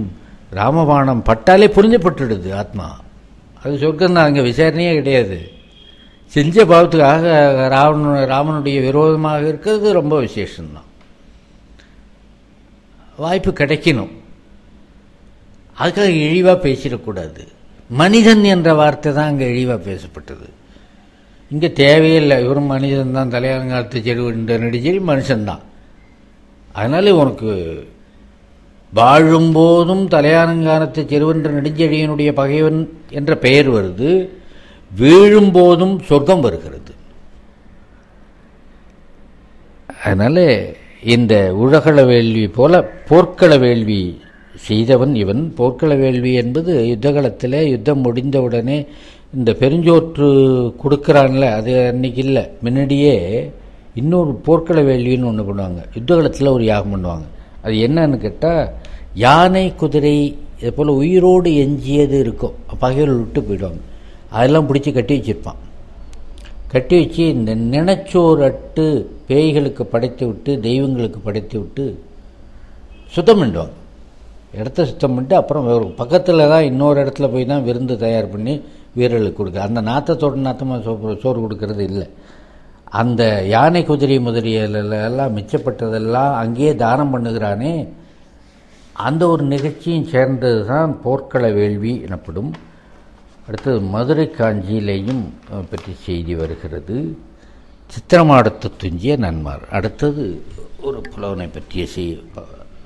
ராமபாணம் பட்டாலே புரிஞ்சப்பட்டுடுது ஆத்மா. அது சொர்க்கம் தான், அங்கே விசாரணையே கிடையாது. செஞ்ச பாவத்துக்காக ராமனுடைய விரோதமாக இருக்கிறது ரொம்ப விசேஷம்தான். வாய்ப்பு கிடைக்கணும், அதுக்காக இழிவாக பேசிடக்கூடாது. மனிதன் என்ற வார்த்தை தான் அங்கே இழிவாக பேசப்பட்டது. இங்கே தேவையில்லை, இவரும் மனிதன் தான், தலையாங்காலத்து செருவுன்ற நெடுஞ்செடி மனுஷன்தான். அதனால உனக்கு வாழும்போதும் தலையானங்கானத்து செருவென்ற நெடுஞ்செழியனுடைய பகைவன் என்ற பெயர் வருது, வீழும்போதும் சொர்க்கம் வருகிறது. அதனால இந்த உலகள வேள்வி போல போர்க்கள வேள்வி செய்தவன் இவன். போர்க்கள வேள்வி என்பது யுத்தகலத்தில் யுத்தம் முடிந்தவுடனே இந்த பெருஞ்சோற்று கொடுக்குறான்ல, அது அன்னைக்கு இல்லை, முன்னாடியே இன்னொரு போர்க்கள வேள்வின்னு ஒன்று பண்ணுவாங்க. யுத்தகலத்தில் ஒரு யாகம் பண்ணுவாங்க. அது என்னன்னு கேட்டால், யானை குதிரை இது போல் உயிரோடு எஞ்சியது இருக்கும், பகைகள் விட்டு போயிடுவாங்க. அதெல்லாம் பிடிச்சி கட்டி வச்சுருப்பான். கட்டி வச்சு இந்த நினைச்சோர் அட்டு பேய்களுக்கு படைத்து விட்டு தெய்வங்களுக்கு படைத்து விட்டு சுத்தம் பண்ணிடுவாங்க. இடத்த சுத்தம் பண்ணிட்டு அப்புறம் ஒரு பக்கத்தில் தான் இன்னொரு இடத்துல போய் தான் விருந்து தயார் பண்ணி வீரர்களுக்கு கொடுக்க. அந்த நாத்தத்தோட நாத்தமாக சோறு கொடுக்கறது இல்லை. அந்த யானை குதிரை முதலியெல்லாம் மிச்சப்பட்டதெல்லாம் அங்கேயே தானம் பண்ணுகிறானே, அந்த ஒரு நிகழ்ச்சியும் சேர்ந்தது தான் போர்க்கள வேள்வி எனப்படும். அடுத்தது மதுரை காஞ்சியிலேயும் பற்றி செய்தி வருகிறது. சித்திரமாடத்து துஞ்சிய நன்மார். அடுத்தது ஒரு புலவனை பற்றிய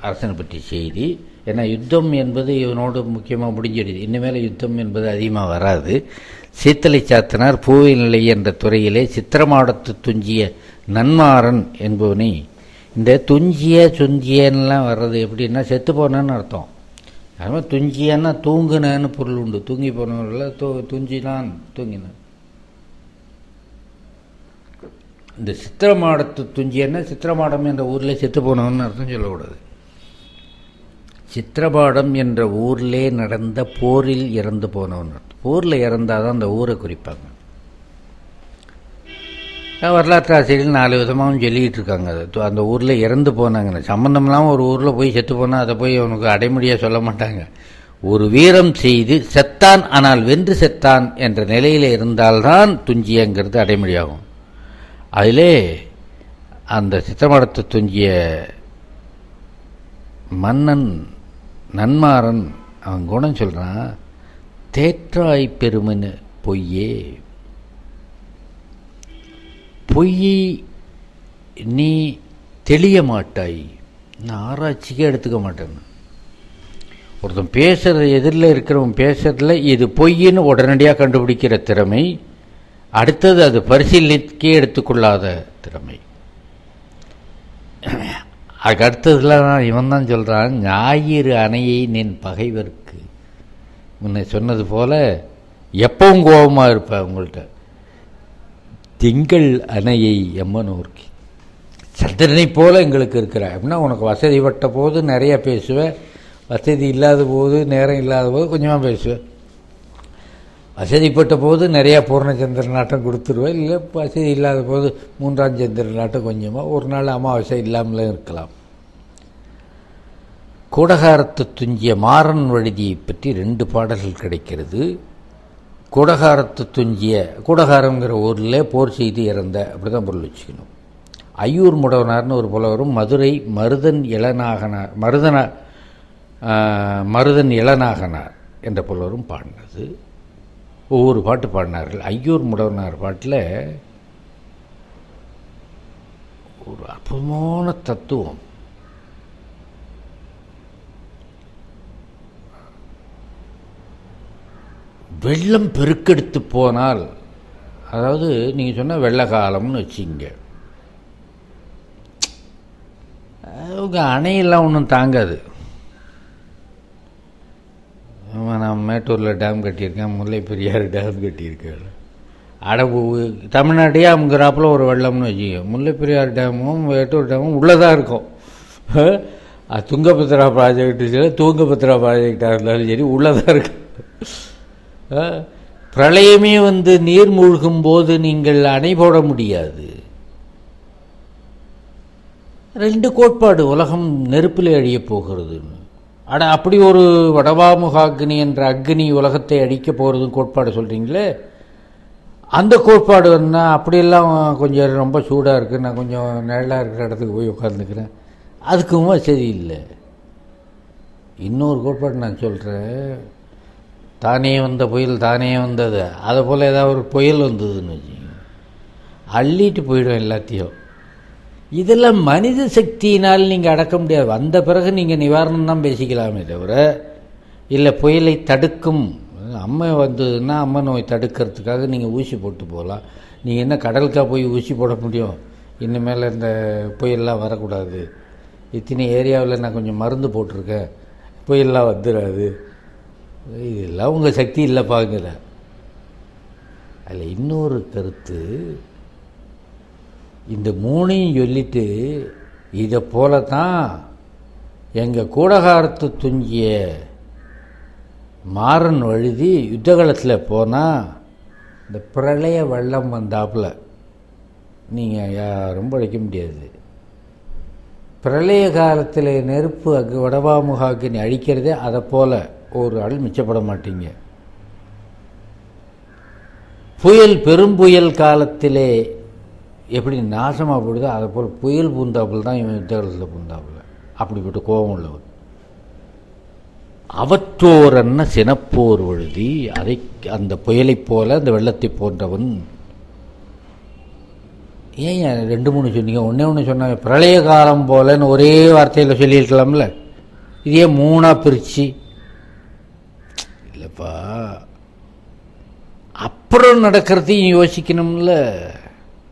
அரசனை பற்றிய செய்தி. ஏன்னா யுத்தம் என்பது இவனோடு முக்கியமாக முடிஞ்சிடுது. இனிமேல் யுத்தம் என்பது அதிகமாக வராது. சீத்தலை சாத்தனார் பூவியல் நிலை என்ற துறையிலே சித்திரமாடத்து துஞ்சிய நன்மாறன் என்பவனை, இந்த துஞ்சிய சுஞ்சியன்லாம் வர்றது எப்படின்னா செத்து போனேன்னு அர்த்தம். அதுமாதிரி துஞ்சியன்னா தூங்குனேன்னு பொருள் உண்டு. தூங்கி போனவர்கள் துஞ்சினான், தூங்கினான். இந்த சித்திரமாடத்து துஞ்சியன்னா சித்திரமாடம் என்ற ஊரில் செத்து போனவன்னு அர்த்தம் சொல்லக்கூடாது. சித்திரபாடம் என்ற ஊரிலே நடந்த போரில் இறந்து போனவன். போரில் இறந்தாதான் அந்த ஊரை குறிப்பாங்க. வரலாற்று ஆசிரியர்கள் 4 விதமாகவும் சொல்லிக்கிட்டு இருக்காங்க. அந்த ஊரில் இறந்து போனாங்க, சம்பந்தம்லாம் ஒரு ஊரில் போய் செத்து போனால் அதை போய் அவனுக்கு அடைமொழியாக சொல்ல மாட்டாங்க. ஒரு வீரம் செய்து செத்தான், ஆனால் வென்று செத்தான் என்ற நிலையில் இருந்தால்தான் துஞ்சியங்கிறது அடைமொழியாகும். அதிலே அந்த சித்திரமாடத்து துஞ்சிய மன்னன் நன்மாறன் அவன் குணம் சொல்கிறான், தேற்றாய் பெருமனு பொய்யே, பொய்யை நீ தெளிய மாட்டாய், நான் ஆராய்ச்சிக்கே எடுத்துக்க மாட்டேன்னு. ஒருத்தன் பேசுறது, எதிரில் இருக்கிறவன் பேசுறதுல இது பொய்ன்னு உடனடியாக கண்டுபிடிக்கிற திறமை, அடுத்தது அது பரிசீலனைக்கே எடுத்துக்கொள்ளாத திறமை. அதுக்கு அடுத்ததுலாம் இவன் தான் சொல்கிறான், ஞாயிறு அணையை நின் பகைவர்க்கு. முன்ன சொன்னது போல எப்பவும் கோபமாக இருப்ப உங்கள்கிட்ட. திங்கள் அணையை எம்மனூர்க்கு, சந்திரனை போல எங்களுக்கு இருக்கிற அப்படின்னா, உனக்கு வசதி பட்ட போது நிறைய பேசுவேன், வசதி இல்லாத போது நேரம் இல்லாத போது கொஞ்சமாக பேசுவேன். வசதிப்பட்ட போது நிறையா பூர்ணச்சந்திரனாட்டம் கொடுத்துருவேன், இல்லை வசதி இல்லாத போது மூன்றாம் சந்திரனாட்டம் கொஞ்சமாக, ஒரு நாள் அமாவாசை இல்லாமலே இருக்கலாம். கூடகாரத்து துஞ்சிய மாறன் வழுதியை பற்றி 2 பாடல்கள் கிடைக்கிறது. கூடகாரத்து துஞ்சிய, கூடகாரங்கிற ஊரில் போர் செய்து இறந்த, அப்படி தான் பொருள் வச்சுக்கணும். ஐயூர் முடவனார்னு ஒரு புலவரும் மதுரை மருதன் இளநாகனார் என்ற புலவரும் பாடினது. ஒவ்வொரு பாட்டு பாடினார்கள். ஐயூர் முடவனார் பாட்டில் ஒரு அற்புதமான தத்துவம். வெள்ளம் பெருக்கெடுத்து போனால், அதாவது நீங்கள் சொன்ன வெள்ள காலம்னு வச்சுங்க, அவங்க அணையெல்லாம் ஒன்றும் தாங்காது. நான் மேட்டூரில் டேம் கட்டியிருக்கேன், முல்லை பெரியாறு டேம் கட்டியிருக்கேன். அடவு தமிழ்நாட்டையே அமுங்கிறாப்புல ஒரு வெள்ளம்னு வச்சுக்கோ. முல்லை பெரியாறு டேமும் மேட்டூர் டேமும் உள்ளதாக இருக்கும். துங்கபத்ரா ப்ராஜெக்டு சரி, தூங்கபத்ரா ப்ராஜெக்டாக இருந்தாலும் சரி, உள்ளதாக இருக்கும். பிரளயமே வந்து நீர் மூழ்கும் போது நீங்கள் அணை போட முடியாது. 2 கோட்பாடு, உலகம் நெருப்பில் அழியப் போகிறதுன்னு. அப்படி ஒரு வடவாமுகாக்னி என்ற அக்னி உலகத்தை அழிக்க போகிறதுன்னு கோட்பாடு சொல்கிறீங்களே, அந்த கோட்பாடு என்ன? அப்படியெல்லாம் கொஞ்சம் ரொம்ப சூடாக இருக்குது, நான் கொஞ்சம் நிழலாக இருக்கிற இடத்துக்கு போய் உட்காந்துக்கிறேன், அதுக்கும் சரியில்லை. இன்னொரு கோட்பாடு நான் சொல்கிறேன், தானே வந்த புயல் தானே வந்தது, அதை போல் ஏதாவது ஒரு புயல் வந்ததுன்னு வச்சுக்கோங்க, அள்ளிட்டு போயிடும் எல்லாத்தையும். இதெல்லாம் மனித சக்தியினால் நீங்கள் அடக்க முடியாது. வந்த பிறகு நீங்கள் நிவாரணம் தான் பேசிக்கலாமே தவிர, இல்லை புயலை தடுக்கும் அம்மை வந்ததுன்னா அம்மை நோய் தடுக்கிறதுக்காக நீங்கள் ஊசி போட்டு போகலாம். நீங்கள் என்ன கடலுக்காக போய் ஊசி போட முடியும்? இனிமேல் இந்த புயல்லாம் வரக்கூடாது, இத்தனை ஏரியாவில் நான் கொஞ்சம் மருந்து போட்டிருக்கேன், புயல்லாம் வந்துடாது, இதெல்லாம் உங்கள் சக்தி இல்லை பாருங்கிற. அதில் இன்னொரு கருத்து, இந்த 3ஐயும் சொல்லிட்டு, இதை போல தான் எங்கள் கூடகாரத்து துஞ்சிய மாறன் வழுதி யுத்தகாலத்தில் போனால் இந்த பிரளய வெள்ளம் வந்தாப்புல நீங்கள் யாரும் படிக்க முடியாது. பிரளய காலத்தில் நெருப்பு வடவாமுகாக்கு அழிக்கிறதே அதை போல் ஒரு ஆள் மிச்சப்பட மாட்டீங்க. புயல் பெரும்புயல் காலத்திலே எப்படி நாசமாக போடுதோ அதை போல் புயல் பூந்தாப்புல தான் இவன் யுத்தகாலத்தில் பூந்தாப்புல. அப்படிப்பட்ட கோபம் உள்ளவர். அவற்றோரன்ன சினப்போர் வழுதி, அதை அந்த புயலைப் போல அந்த வெள்ளத்தை போன்றவன். ஏன் 2-3 சொன்னீங்க? ஒன்று சொன்னாங்க, பிரளய காலம் போலன்னு ஒரே வார்த்தையில் சொல்லியிருக்கலாம்ல, இதே 3ஆ பிரித்து. இல்லைப்பா, அப்புறம் நடக்கிறதையும் யோசிக்கணும்ல.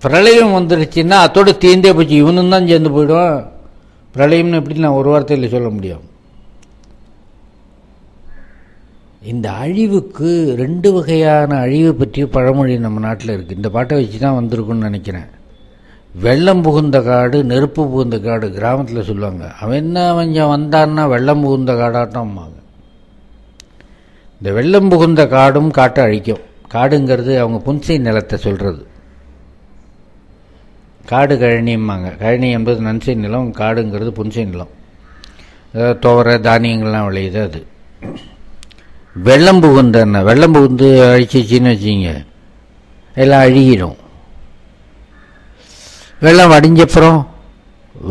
பிரளயம் வந்துடுச்சுன்னா அதோட தீர்ந்தே போச்சு, இவனும் தான் சேர்ந்து போயிடுவான். பிரளயம்னு எப்படி நான் ஒரு வார்த்தையில் சொல்ல முடியும்? இந்த அழிவுக்கு 2 வகையான அழிவு பற்றிய பழமொழி நம்ம நாட்டில் இருக்குது. இந்த பாட்டை வச்சு தான் வந்திருக்குன்னு நினைக்கிறேன். வெள்ளம் புகுந்த காடு, நெருப்பு புகுந்த காடு கிராமத்தில் சொல்லுவாங்க. அவன் என்ன கொஞ்சம் வந்தான்னா வெள்ளம் புகுந்த காடாட்டம்பாங்க. இந்த வெள்ளம் புகுந்த காடும் காட்டை அழிக்கும். காடுங்கிறது அவங்க புன்சை நிலத்தை சொல்கிறது. காடு கழனிம்பாங்க. கழனி என்பது நன்சை நிலம், காடுங்கிறது புன்சை நிலம். அதாவது துவரை தானியங்கள்லாம் விளையுது. அது வெள்ளம் புகுந்தன்னா, வெள்ளம் புகுந்து அழிச்சிச்சின்னு வச்சிங்க, எல்லாம் அழுகிடும். வெள்ளம்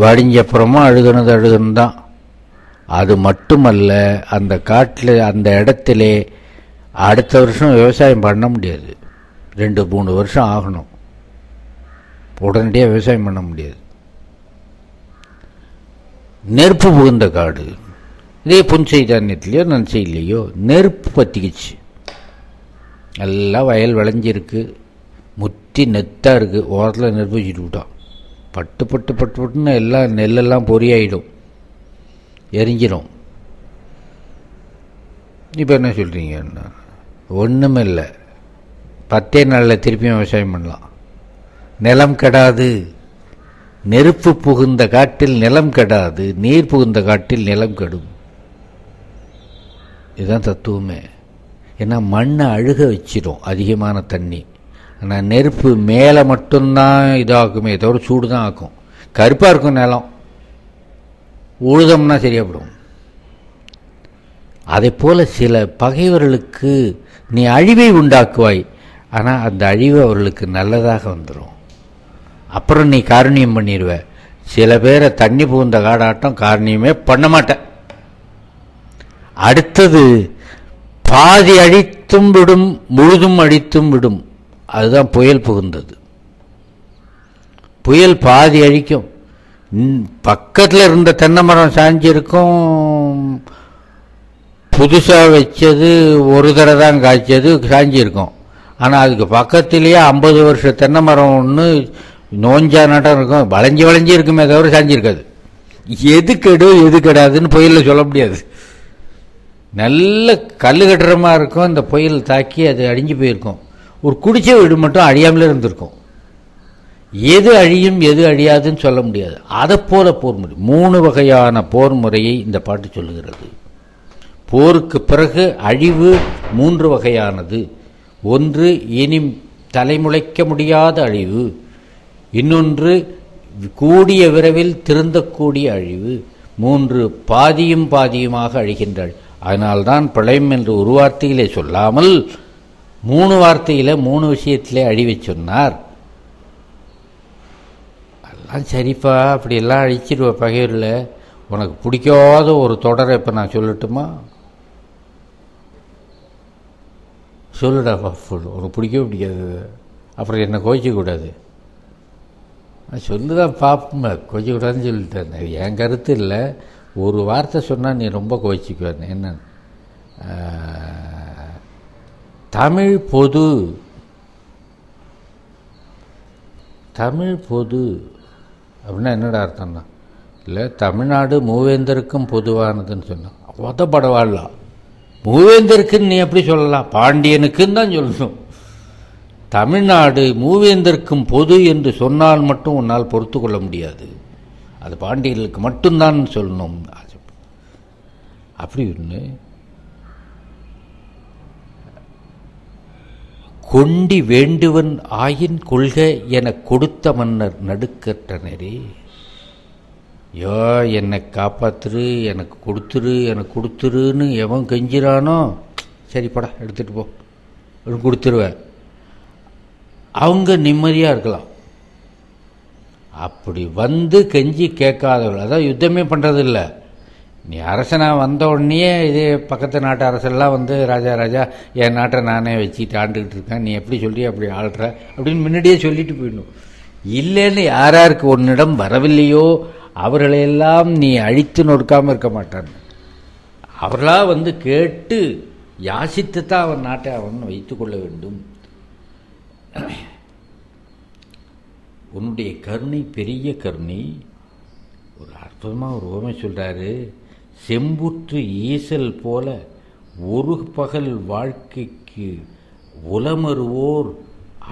வடிஞ்சப்புறமும் அழுகணும் தான். அது மட்டுமல்ல, அந்த காட்டில் அந்த இடத்துல அடுத்த வருஷம் விவசாயம் பண்ண முடியாது. 2-3 வருஷம் ஆகணும். உடனடியாக விவசாயம் பண்ண முடியாது. நெருப்பு புகுந்த காடு, இதே புன்சை தானியத்திலையோ நன்சையிலையோ நெருப்பு பற்றிக்கிச்சு. எல்லாம் வயல் விளைஞ்சிருக்கு, முற்றி நெத்தாக இருக்குது, ஓரத்தில் நெருப்பு வச்சுட்டு விட்டான். பட்டு பட்டு பட்டு பட்டுன்னு எல்லாம் நெல்லெல்லாம் பொறியாயிடும், எரிஞ்சிடும். இப்போ என்ன சொல்கிறீங்கன்னா ஒன்றுமே இல்லை, 10 நாளில் திருப்பியும் விவசாயம் பண்ணலாம். நிலம் கெடாது. நெருப்பு புகுந்த காட்டில் நிலம் கெடாது, நீர் புகுந்த காட்டில் நிலம் கெடும். இதுதான் தத்துவமே. ஏன்னா மண்ணை அழுக வச்சிடும் அதிகமான தண்ணி. ஆனால் நெருப்பு மேலே மட்டும்தான் இதாகுமே தவிர சூடு தான் ஆக்கும். கருப்பாக இருக்கும் நிலம், உழுதம்னா சரியாப்படும். அதை போல சில பகைவர்களுக்கு நீ அழிவை உண்டாக்குவாய், ஆனால் அந்த அழிவு அவர்களுக்கு நல்லதாக வந்துடும். அப்புறம் நீ காரணியம் பண்ணிடுவ. சில பேரை தண்ணி புகுந்த காடாட்டம் காரணியமே பண்ண மாட்டேன். அடுத்தது பாதி அழித்தும் விடும், முழுதும் அழித்தும் விடும். அதுதான் புயல் புகுந்தது. புயல் பாதி அழிக்கும். பக்கத்தில் இருந்த தென்னை மரம் சாஞ்சிருக்கும், புதுசாக வச்சது ஒரு தடவை தான் காய்ச்சது, சாஞ்சிருக்கும். ஆனால் அதுக்கு பக்கத்திலேயே 50 வருஷ தென்னை மரம் ஒன்று நோஞ்சா நாட்டம் இருக்கும், வளைஞ்சி வளைஞ்சி இருக்குமே தவிர சாஞ்சிருக்காது. எது கெடும் எது கெடாதுன்னு புயலில் சொல்ல முடியாது. நல்ல கல் கட்டுறமாக இருக்கும், இந்த புயல் தாக்கி அது அழிஞ்சு போயிருக்கும். ஒரு குடிச்ச வீடு மட்டும் அழியாமலே இருந்திருக்கும். எது அழியும் எது அழியாதுன்னு சொல்ல முடியாது. அதை போல போர் முறை, 3 வகையான போர் முறையை இந்த பாட்டு சொல்லுகிறது. போருக்கு பிறகு அழிவு 3 வகையானது. ஒன்று இனி தலைமுளைக்க முடியாத அழிவு, இன்னொன்று கூடிய விரைவில் திருந்தக்கூடிய அழிவு, 3 பாதியும் பாதியுமாக அழிகின்றாள். அதனால்தான் பிரளயம் என்று ஒரு வார்த்தையிலே சொல்லாமல் 3 வார்த்தையில் 3 விஷயத்திலே அழிவை சொன்னார். அதெல்லாம் சரிப்பா, அப்படியெல்லாம் அழிச்சிடுவ பகைவரில். உனக்கு பிடிக்காத ஒரு தொடரை இப்போ நான் சொல்லட்டுமா? சொல்லுடா ஃபுல், உனக்கு பிடிக்கவே பிடிக்காது, அப்புறம் என்ன கோச்சிக்கூடாது. சொல்லுதான் பார்ப்போம், கோச்சிக்கூடாதுன்னு சொல்லிட்டேன். என் கருத்து இல்லை, ஒரு வார்த்தை சொன்னால் நீ ரொம்ப கோச்சிக்குவேன். என்ன? தமிழ் பொது, தமிழ் பொது அப்படின்னா என்னடா அர்த்தம்னா, இல்லை தமிழ்நாடு மூவேந்தருக்கும் பொதுவானதுன்னு சொன்னான். ஒத்தப்படவாடலாம். மூவேந்தருக்குன்னு நீ எப்படி சொல்லலாம்? பாண்டியனுக்குன்னு தான் சொல்லணும். தமிழ்நாடு மூவேந்தருக்கும் பொது என்று சொன்னால் மட்டும் உன்னால் பொறுத்து கொள்ள முடியாது. அது பாண்டியர்களுக்கு மட்டும்தான் சொல்லணும். அப்படி ஒன்று. கொண்டி வேண்டுவன் ஆயின் கொள்க என கொடுத்த மன்னர் நடுக்கற்றனரே. யோ என்னை காப்பாத்துரு, எனக்கு கொடுத்துரு, எனக்கு கொடுத்துருன்னு எவன் கெஞ்சிறானோ, சரிப்படா எடுத்துகிட்டு போ கொடுத்துருவேன். அவங்க நிம்மதியாக இருக்கலாம். அப்படி வந்து கெஞ்சி கேட்காதவர்கள், அதான் யுத்தமே பண்ணுறதில்ல. நீ அரசனாக வந்த உடனே இதே பக்கத்து நாட்டு அரசெல்லாம் வந்து ராஜா ராஜா என் நாட்டை நானே வச்சுட்டு ஆண்டுக்கிட்டு இருக்கேன், நீ எப்படி சொல்லி அப்படி ஆள்ற அப்படின்னு முன்னாடியே சொல்லிட்டு போயிடணும். இல்லைன்னு யாராருக்கு உன்னிடம் வரவில்லையோ அவர்களையெல்லாம் நீ அழித்து நொறுக்காமல் இருக்க மாட்டான். அவர்களாக வந்து கேட்டு யாசித்து தான் அவன் நாட்டை அவன் வைத்து கொள்ள வேண்டும். உன்னுடைய கருணை பெரிய கருணை. ஒரு அற்புதமாக ஒரு ஓமை சொல்கிறாரு. செம்புற்று ஈசல் போல ஒரு பகல் வாழ்க்கைக்கு உலமருவோர்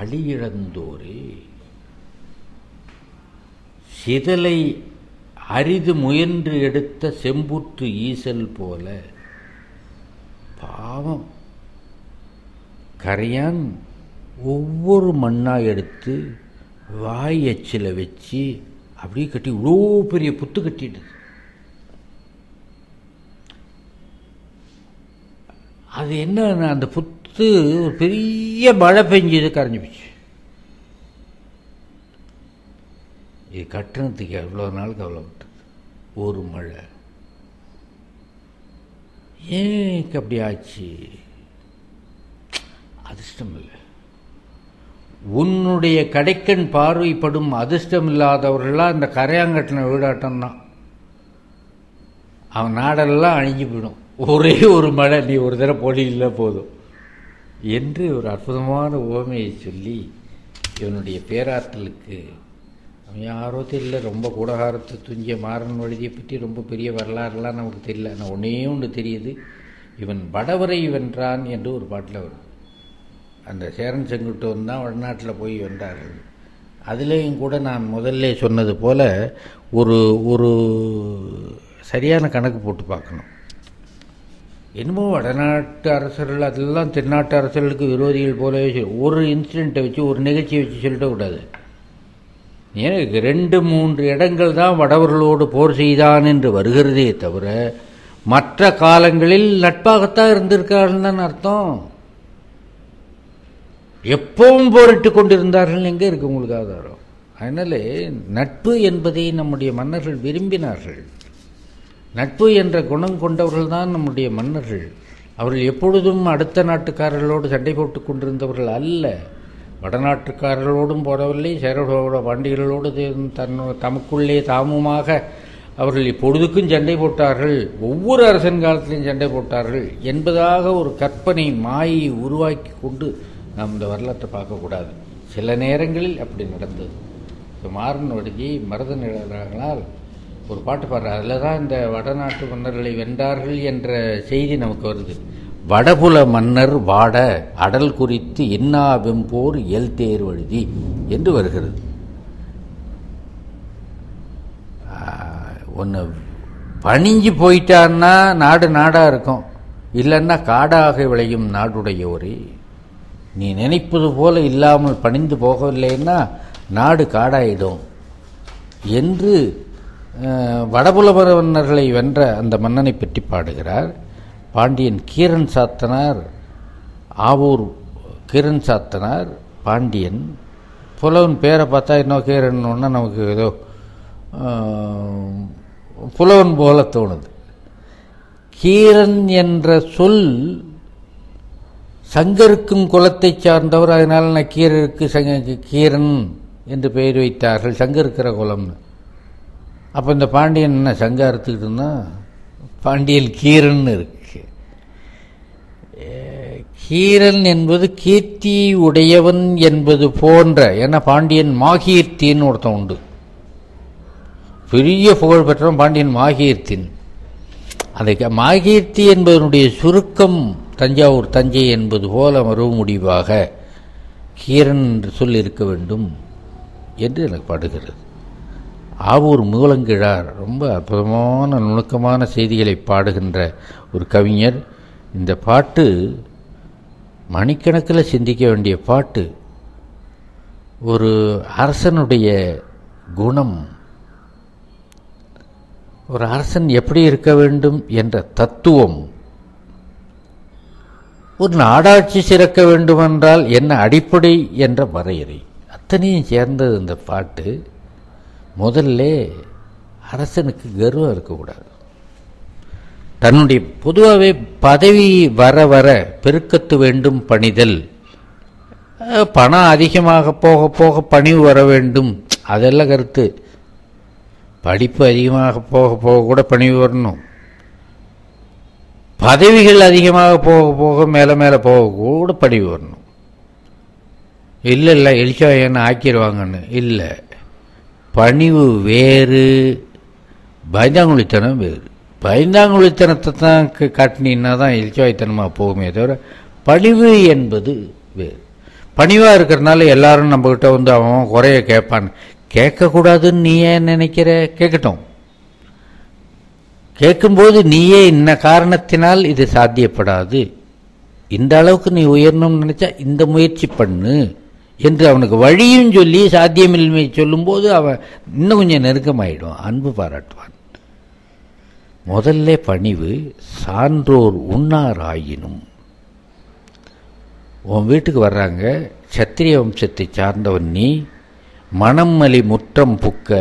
அழியிழந்தோரே. சிதலை அரிது முயன்று எடுத்த செம்புற்று ஈசல் போல. பாவம், கரையான் ஒவ்வொரு மண்ணாக எடுத்து வாய் எச்சில் வச்சு அப்படியே கட்டி இவ்வளோ பெரிய புத்து கட்டிடுது. அது என்ன, அந்த புத்து ஒரு பெரிய மழை பெஞ்சது கரைஞ்சி போச்சு. இது கட்டணத்துக்கு எவ்வளோ நாள் கவலைப்பட்டது. ஒரு மழை ஏன் அப்படி ஆச்சு? அதிர்ஷ்டம் இல்லை. உன்னுடைய கடைக்கண் பார்வைப்படும் அதிர்ஷ்டம் இல்லாதவர்களாக இந்த கரையாங்கட்டின வீடாட்டம் தான். அவன் நாடெல்லாம் அழிஞ்சு போயிடும். ஒரே ஒரு மழை நீ ஒரு தடவை போடி இல்லை போதும் என்று ஒரு அற்புதமான உவமையை சொல்லி இவனுடைய பேராற்றலுக்கு அவன் யாரோ தெரியல, ரொம்ப கூடகாரத்தை துஞ்சிய மாறன் வழுதியை பற்றி ரொம்ப பெரிய வரலாறுலாம் நமக்கு தெரியல. ஆனால் ஒன்றே ஒன்று தெரியுது, இவன் வடவரை வென்றான் என்று ஒரு பாட்டில் வரும். அந்த சேரன் செங்குட்டுவன் தான் வடநாட்டில் போய் வென்றார்கள். அதுலேயும் கூட நான் முதல்ல சொன்னது போல் ஒரு ஒரு சரியான கணக்கு போட்டு பார்க்கணும். என்னமோ வடநாட்டு அரசர்கள் அதெல்லாம் தென்னாட்டு அரசர்களுக்கு விரோதிகள் போலவே ஒரு இன்சிடெண்ட்டை வச்சு ஒரு நிகழ்ச்சியை வச்சு சொல்லிடக்கூடாது. ஏன் 2-3 இடங்கள் தான் வடவர்களோடு போர் செய்தான் என்று வருகிறதே தவிர மற்ற காலங்களில் நட்பாகத்தான் இருந்திருக்கார்கள் தான் அர்த்தம். எப்பவும் போரிட்டு கொண்டிருந்தார்கள் எங்கே இருக்கு உங்களுக்கு ஆதாரம்? அதனால நட்பு என்பதை நம்முடைய மன்னர்கள் விரும்பினார்கள். நட்பு என்ற குணம் கொண்டவர்கள் தான் நம்முடைய மன்னர்கள். அவர்கள் எப்பொழுதும் அடுத்த நாட்டுக்காரர்களோடு சண்டை போட்டு கொண்டிருந்தவர்கள் அல்ல. வடநாட்டுக்காரர்களோடும் போடவில்லை, சேரோட பாண்டியர்களோடு தமக்குள்ளே தாமுமாக அவர்கள் இப்பொழுதுக்கும் சண்டை போட்டார்கள், ஒவ்வொரு அரசன் காலத்திலையும் சண்டை போட்டார்கள் என்பதாக ஒரு கற்பனை மாயை உருவாக்கி கொண்டு நாம் இந்த வரலாற்றை பார்க்கக்கூடாது. சில நேரங்களில் அப்படி நடந்தது. மாறன் வடுதியை மருதன் எழுதுகிறார்களால் ஒரு பாட்டு பாடுறார். அதில் தான் இந்த வடநாட்டு மன்னர்களை வென்றார்கள் என்ற செய்தி நமக்கு வருது. வடபுல மன்னர் வாட அடல் குறித்து இன்னா வெம்போர் எல் தேர் வழுதி என்று வருகிறது. ஒன்று பணிஞ்சு போயிட்டான்னா நாடு நாடாக இருக்கும், இல்லைன்னா காடாக விளையும் நாடுடையோரே. நீ நினைப்பது போல இல்லாமல் பணிந்து போகவில்லைன்னா நாடு காடாயிடும் என்று வடபுல மன்னர்களை வென்ற அந்த மன்னனை பற்றி பாடுகிறார். பாண்டியன் கீரன் சாத்தனார், ஆவூர் கீரன் சாத்தனார் பாண்டியன். புலவன் பேரை பார்த்தா இன்னும் கீரன் ஒன்றா நமக்கு ஏதோ புலவன் போல தோணுது. கீரன் என்ற சொல் சங்கருக்கும் குலத்தை சார்ந்தவர், அதனால நக்கீரருக்கு கீரன் என்று பெயர் வைத்தார்கள், சங்கருக்கிற குலம்னு. அப்போ இந்த பாண்டியன் என்ன சங்க அறுத்துக்கிட்டு இருந்தால் பாண்டியன் கீரன் இருக்கு. கீரன் என்பது கீர்த்தி உடையவன் என்பது போன்ற, ஏன்னா பாண்டியன் மாகீர்த்தின்னு ஒருத்தன் உண்டு, பெரிய புகழ் பெற்றவன் பாண்டியன் மாகீர்த்தின். அதை மாகீர்த்தி என்பதனுடைய சுருக்கம் தஞ்சாவூர் தஞ்சை என்பது போல மறுவு முடிவாக கீரன் என்று சொல் இருக்க வேண்டும் என்று எனக்கு படுகிறது. ஆவூர் மூலங்கிழார் ரொம்ப அற்புதமான நுணுக்கமான செய்திகளை பாடுகின்ற ஒரு கவிஞர். இந்த பாட்டு மணிக்கணக்கில் சிந்திக்க வேண்டிய பாட்டு. ஒரு அரசனுடைய குணம், ஒரு அரசன் எப்படி இருக்க வேண்டும் என்ற தத்துவம், ஒரு நாடாட்சி சிறக்க வேண்டுமென்றால் என்ன அடிப்படை என்ற வரையறை, அத்தனையும் சேர்ந்தது இந்த பாட்டு. முதல்ல அரசனுக்கு கர்வம் இருக்கக்கூடாது. தன்னுடைய பொதுவாகவே பதவி வர வர பெருக்கத்து வேண்டும் பணிதல், பணம் அதிகமாக போக போக பணிவு வர வேண்டும், அதெல்லாம் கருத்து. படிப்பு அதிகமாக போக போக கூட பணிவு வரணும். பதவிகள் அதிகமாக போக போக மேலே மேலே போக கூட பணிவு வரணும். இல்லை இல்லை எலிச்சா என்ன ஆக்கிடுவாங்கன்னு இல்லை. பணிவு வேறு, பயந்தாங்குழித்தனம் வேறு. பயந்தாங்குழித்தனத்தை தான் காட்டினீன்னா தான் எலிச்சாய்த்தனமாக போகுமே தவிர பணிவு என்பது வேறு. பணிவாக இருக்கிறதுனால எல்லாரும் நம்மக்கிட்ட வந்து அவன் குறைய கேட்பான். கேட்கக்கூடாதுன்னு நீ ஏன் நினைக்கிற? கேட்கட்டும். கேட்கும்போது நீயே இன்ன காரணத்தினால் இது சாத்தியப்படாது, இந்த அளவுக்கு நீ உயரணும்னு நினைச்சா இந்த முயற்சி பண்ணு என்று அவனுக்கு வழியும் சொல்லி சாத்தியமின்மை சொல்லும்போது அவன் இன்னும் கொஞ்சம் நெருக்கமாயிடுவான், அன்பு பாராட்டுவான். முதல்ல பணிவு. சான்றோர் உண்ணாராயினும், உன் வீட்டுக்கு வர்றாங்க, சத்திரிய வம்சத்தை சார்ந்தவன் நீ, மணம்மலி முற்றம் புக்க,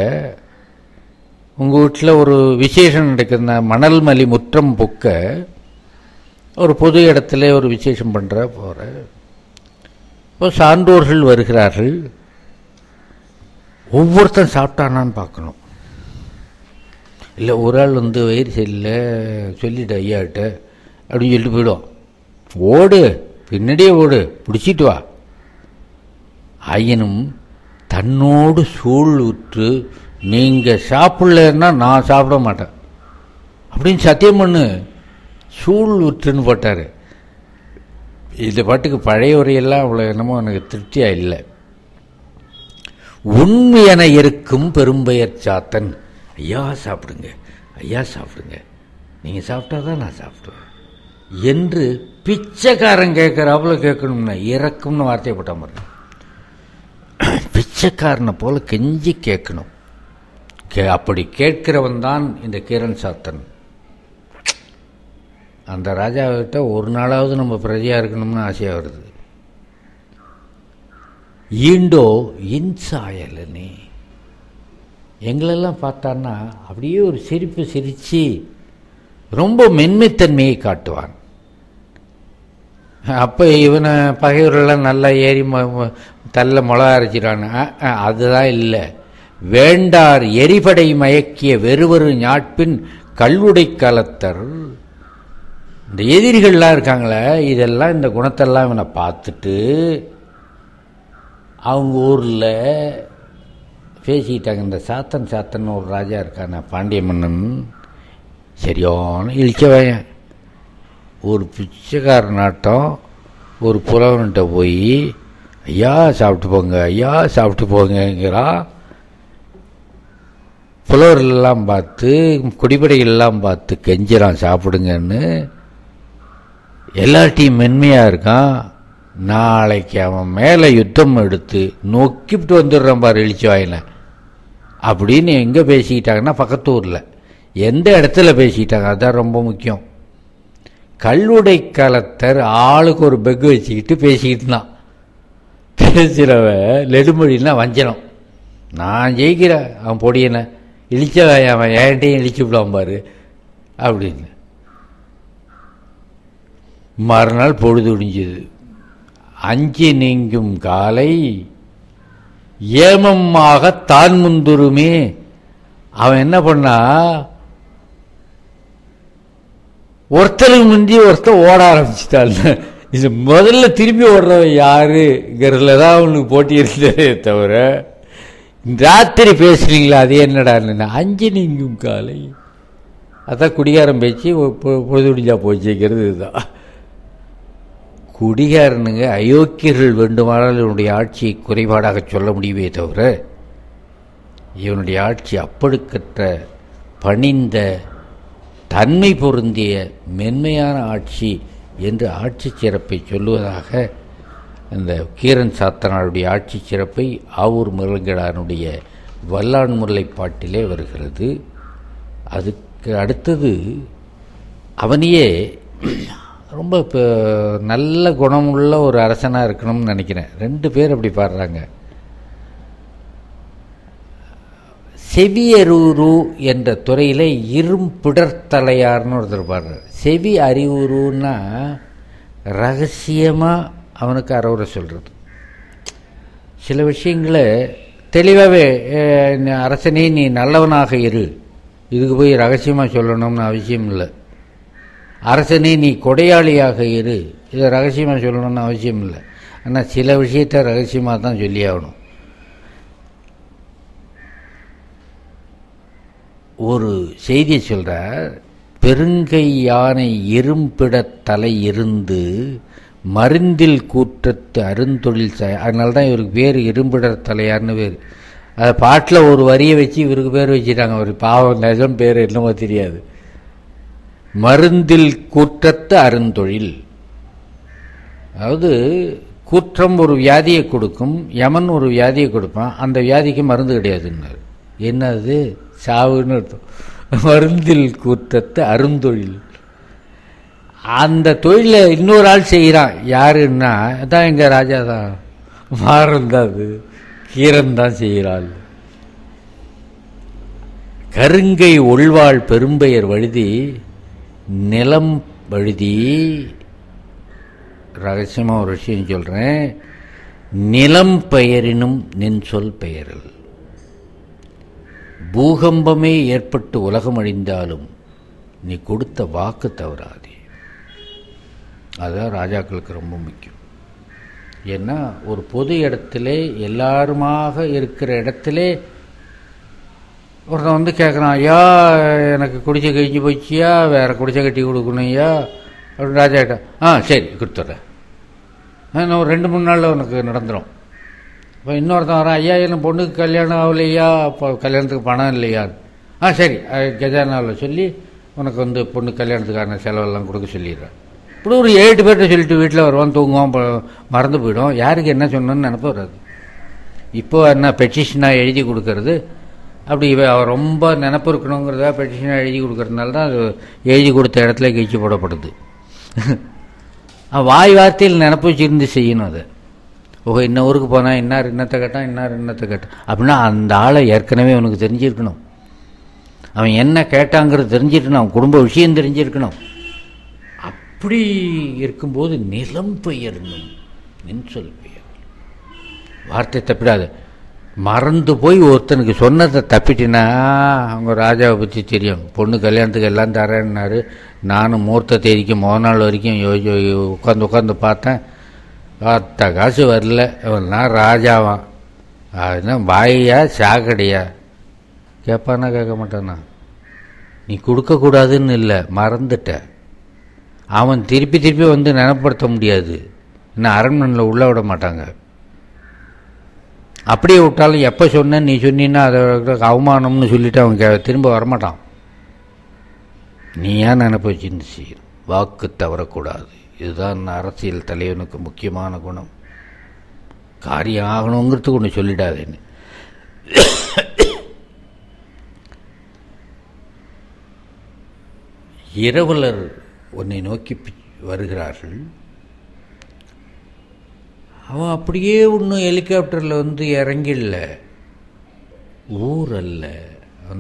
உங்கள் வீட்டில் ஒரு விசேஷம் நடக்குதுன்னா மணல்மலி முற்றம் புக்க, ஒரு பொது இடத்துல ஒரு விசேஷம் பண்ணுற போகிற, இப்போ சான்றோர்கள் வருகிறார்கள். ஒவ்வொருத்தன் சாப்பிட்டானான்னு பார்க்கணும். இல்லை ஒரு ஆள் வந்து வயிறு சரியில்லை சொல்லிட்டு ஐயாட்ட அப்படின்னு சொல்லிட்டு போயிடுவான். ஓடு, பின்னாடியே ஓடு, பிடிச்சிட்டு வா. ஆயினும் தன்னோடு சூழ் உற்று நீங்கள் சாப்பிடலன்னா நான் சாப்பிட மாட்டேன் அப்படின்னு சத்தியம் பண்ணு. சூழ் உற்றுன்னு போட்டார். இது பாட்டுக்கு பழைய உரையெல்லாம் அவ்வளோ என்னமோ எனக்கு திருப்தியாக இல்லை. உண்மை என இருக்கும் பெரும்பெயர் சாத்தன். ஐயா சாப்பிடுங்க, ஐயா சாப்பிடுங்க, நீங்கள் சாப்பிட்டா தான் நான் சாப்பிடுவேன் என்று பிச்சைக்காரன் கேட்குறாப்புல கேட்கணும்னா இறக்கும்னு வார்த்தைப்பட்ட மாதிரி பிச்சைக்காரனை போல கெஞ்சி கேட்கணும். அப்படி கேட்கிறவன் தான் இந்த கீரன் சாத்தன். அந்த ராஜாவிட்ட ஒரு நாளாவது நம்ம பிரஜையாக இருக்கணும்னு ஆசையாக வருது. ஈண்டோ இன்சாயலனே, எங்களெல்லாம் பார்த்தான்னா அப்படியே ஒரு சிரிப்பு சிரித்து ரொம்ப மென்மைத்தன்மையை காட்டுவான். அப்போ இவனை பகைவரெல்லாம் நல்லா ஏறி தள்ள மிளகா அரைச்சிடான். அதுதான் இல்லை. வேண்டார் எரிபடை மயக்கிய வெறுவரு ஞாட்பின் கல்லுடை காலத்தர். இந்த எதிரிகள்லாம் இருக்காங்களே, இதெல்லாம் இந்த குணத்தெல்லாம் இவனை பார்த்துட்டு அவங்க ஊரில் பேசிக்கிட்டாங்க. இந்த சாத்தன் ஒரு ராஜா இருக்கான பாண்டிய மன்னன், சரியான இழிச்சவன். ஒரு பிச்சைக்காரனாட்டம் ஒரு புலவன்கிட்ட போய் ஐயா சாப்பிட்டு போங்க, ஐயா சாப்பிட்டு போங்கிறான். புலவர்களெல்லாம் பார்த்து குடிப்படைகள்லாம் பார்த்து கெஞ்சிறான் சாப்பிடுங்கன்னு. எல்லார்ட்டையும் மென்மையாக இருக்கான். நாளைக்கு அவன் மேலே யுத்தம் எடுத்து நோக்கிவிட்டு வந்துடுறான் பாரு இழிச்சு வாயில அப்படின்னு எங்கே பேசிக்கிட்டாங்கன்னா பக்கத்தூரில் எந்த இடத்துல பேசிக்கிட்டாங்க அதுதான் ரொம்ப முக்கியம். கல்லுடை காலத்தர் ஆளுக்கு ஒரு பெக்கு வச்சுக்கிட்டு பேசிக்கிட்டு தான். பேசுகிறவன் நெடுமொழின்னா வஞ்சனம். நான் ஜெயிக்கிறேன், அவன் பொடியனை இழிச்சவன் அவன் ஏன்ட்டையும் இழிச்சு விடுவான் பாரு அப்படின்னு. மறுநாள் பொழுது ஒடிஞ்சது. அஞ்சி நீங்கும் காலை ஏமமாக தான் முந்துருமே. அவன் என்ன பண்ணா, ஒருத்தருக்கு முந்தி ஒருத்தர் ஓட ஆரம்பிச்சுட்டாள். இது முதல்ல திரும்பி ஓடுறவன் யாருங்கிறதுல தான் அவனுக்கு போட்டி இருந்ததே தவிர ராத்திரி பேசுறீங்களா அது என்னடா அஞ்சு நீங்கும் காலை. அதான் குடிகாரம் பேச்சு பொழுது முடிஞ்சா போச்சுக்கிறது. இதுதான் குடிகாரனுங்க. அயோக்கியர்கள் வேண்டுமானால் இவனுடைய ஆட்சியை குறைபாடாக சொல்ல முடியுமே தவிர இவனுடைய ஆட்சி அப்படிக்கற்ற பணிந்த தன்மை பொருந்திய மென்மையான ஆட்சி என்று ஆட்சி சிறப்பை சொல்லுவதாக இந்த கீரன் சாத்தனாருடைய ஆட்சி சிறப்பை ஆவூர் முருங்கடானுடைய வல்லான் முல்லைப்பாட்டிலே வருகிறது. அதுக்கு அடுத்தது அவனையே ரொம்ப நல்ல குணமுள்ள ஒரு அரசனாக இருக்கணும்னு நினைக்கிறேன். 2 பேர் அப்படி பாடுறாங்க. செவியரூரு என்ற துறையில் இரும்பிடர்த்தலையார்னு ஒருத்தர் பாடுறார். செவி அறிவுருன்னா ரகசியமாக அவனுக்கு அறவுரை சொல்கிறது. சில விஷயங்களை தெளிவாகவே அரசனே நீ நல்லவனாக இரு, இதுக்கு போய் ரகசியமாக சொல்லணும்னு அவசியம் இல்லை. அரசனே நீ கொடையாளியாக இரு, இதை ரகசியமாக சொல்லணும்னு அவசியம் இல்லை. ஆனால் சில விஷயத்தை ரகசியமாக தான் சொல்லி ஆகணும். ஒரு செய்தியை சொல்கிறார். பெருங்கை யானை இரும்பிடத் தலை இருந்து மருந்தில் கூற்றத்து அருந்தொழில் அதனால தான் இவருக்கு பேர் இரும்பிடத் தலையார்னு பேர். அதை பாட்டில் ஒரு வரியை வச்சு இவருக்கு பேர் வச்சுட்டாங்க. ஒரு பாவம் நிஜம் பேர் என்னமோ தெரியாது. மருந்தில் கூற்றத்து அருந்தொழில், அதாவது கூற்றம் ஒரு வியாதியை கொடுக்கும், யமன் ஒரு வியாதியை கொடுப்பான், அந்த வியாதிக்கு மருந்து கிடையாதுன்னாரு. என்னது சாவுன்னு அர்த்தம். மருந்தில் கூற்றத்து அருந்தொழில். அந்த தொழிலை இன்னொரு ஆள் செய்கிறான். யாருன்னா அதான் எங்கள் ராஜா தான், மாறன் தான், அது கீரன் தான் செய்கிறாள். கருங்கை ஒள்வாள் பெரும்பெயர் வழுதி நிலம் வழுதி. ரகசியமாக ஒரு விஷயம் சொல்கிறேன். நிலம் பெயரினும் நின் சொல் பெயரல். பூகம்பமே ஏற்பட்டு உலகம் அழிந்தாலும் நீ கொடுத்த வாக்கு தவறாதே. அதுதான் ராஜாக்களுக்கு ரொம்ப முக்கியம். ஏன்னா ஒரு பொது இடத்துல எல்லாருமாக இருக்கிற இடத்துல ஒருத்தன் வந்து கேட்குறான், ஐயா எனக்கு குடிச்ச கழிஞ்சு போச்சியா, வேற குடிச்ச கட்டி கொடுக்கணும் ஐயா அப்படின்னு ராஜா கிட்ட. சரி கொடுத்துட்றேன், இன்னும் ஒரு 2-3 நாளில் உனக்கு நடந்துடும். இப்போ இன்னொருத்தன் வரான், ஐயா என்ன பொண்ணுக்கு கல்யாணம் ஆகலையா, இப்போ கல்யாணத்துக்கு பணம் இல்லையா. சரி கஜானாவில் சொல்லி உனக்கு வந்து பொண்ணு கல்யாணத்துக்கான செலவெல்லாம் கொடுக்க சொல்லிடுறேன். இப்படி ஒரு 7 பேர்கிட்ட சொல்லிட்டு வீட்டில் வருவான், தூங்குவான், மறந்து போயிடும். யாருக்கு என்ன சொன்னோன்னு நினைப்ப வராது. இப்போ என்ன பெட்டிஷனாக எழுதி கொடுக்கறது, அப்படி அவர் ரொம்ப நினப்பு இருக்கணுங்கிறதா பெட்டிஷனாக எழுதி கொடுக்கறதுனால தான் அது எழுதி கொடுத்த இடத்துல கழிச்சு போடப்படுது. வாய் வார்த்தையில் நினப்பு வச்சிருந்து செய்யணும் அதை. இன்ன ஊருக்கு போனால் இன்னார் இன்னத்தை கேட்டான், இன்னார் இன்னத்தை கேட்டான் அப்படின்னா அந்த ஆளை ஏற்கனவே அவனுக்கு தெரிஞ்சிருக்கணும். அவன் என்ன கேட்டாங்கிறது தெரிஞ்சிருக்கணும், அவன் குடும்ப விஷயம் தெரிஞ்சிருக்கணும். அப்படி இருக்கும்போது நிலம் பெயரணும், நின்சொல் பெயர். வார்த்தை தப்பிடாது. மறந்து போய் ஒருத்தனுக்கு சொன்னதை தப்பிட்டினா, அவங்க ராஜாவை பற்றி தெரியும். பொண்ணு கல்யாணத்துக்கு எல்லாம் தரேன்னாரு. நானும் முகூர்த்த தேதிக்கு முதல் நாள் வரைக்கும் உட்காந்து பார்த்தேன், 10 காசு வரல. நான் ராஜாவான், அதுதான் வாயா சாக்கடையா கேட்பானா கேட்க மாட்டானா. நீ கொடுக்கக்கூடாதுன்னு இல்லை, மறந்துட்ட. அவன் திருப்பி திருப்பி வந்து நினைப்படுத்த முடியாது. இன்னும் அரண்மனையில் உள்ள விட மாட்டாங்க. அப்படியே விட்டாலும் எப்போ சொன்னேன் நீ சொன்னீன்னா அதை அவமானம்னு சொல்லிட்டு அவன் திரும்ப வரமாட்டான். நீ ஏன் நினைப்ப வச்சுன்னு செய்யணும். வாக்கு தவறக்கூடாது. இதுதான் அரசியல் தலைவனுக்கு முக்கியமான குணம். காரியம் ஆகணுங்கிறதுக்கு ஒன்று சொல்லிடாதேன்னு. இரவலர் உன்னை நோக்கி வருகிறார்கள். அவன் அப்படியே ஒன்றும் ஹெலிகாப்டரில் வந்து இறங்கிடல, ஊர் அல்ல,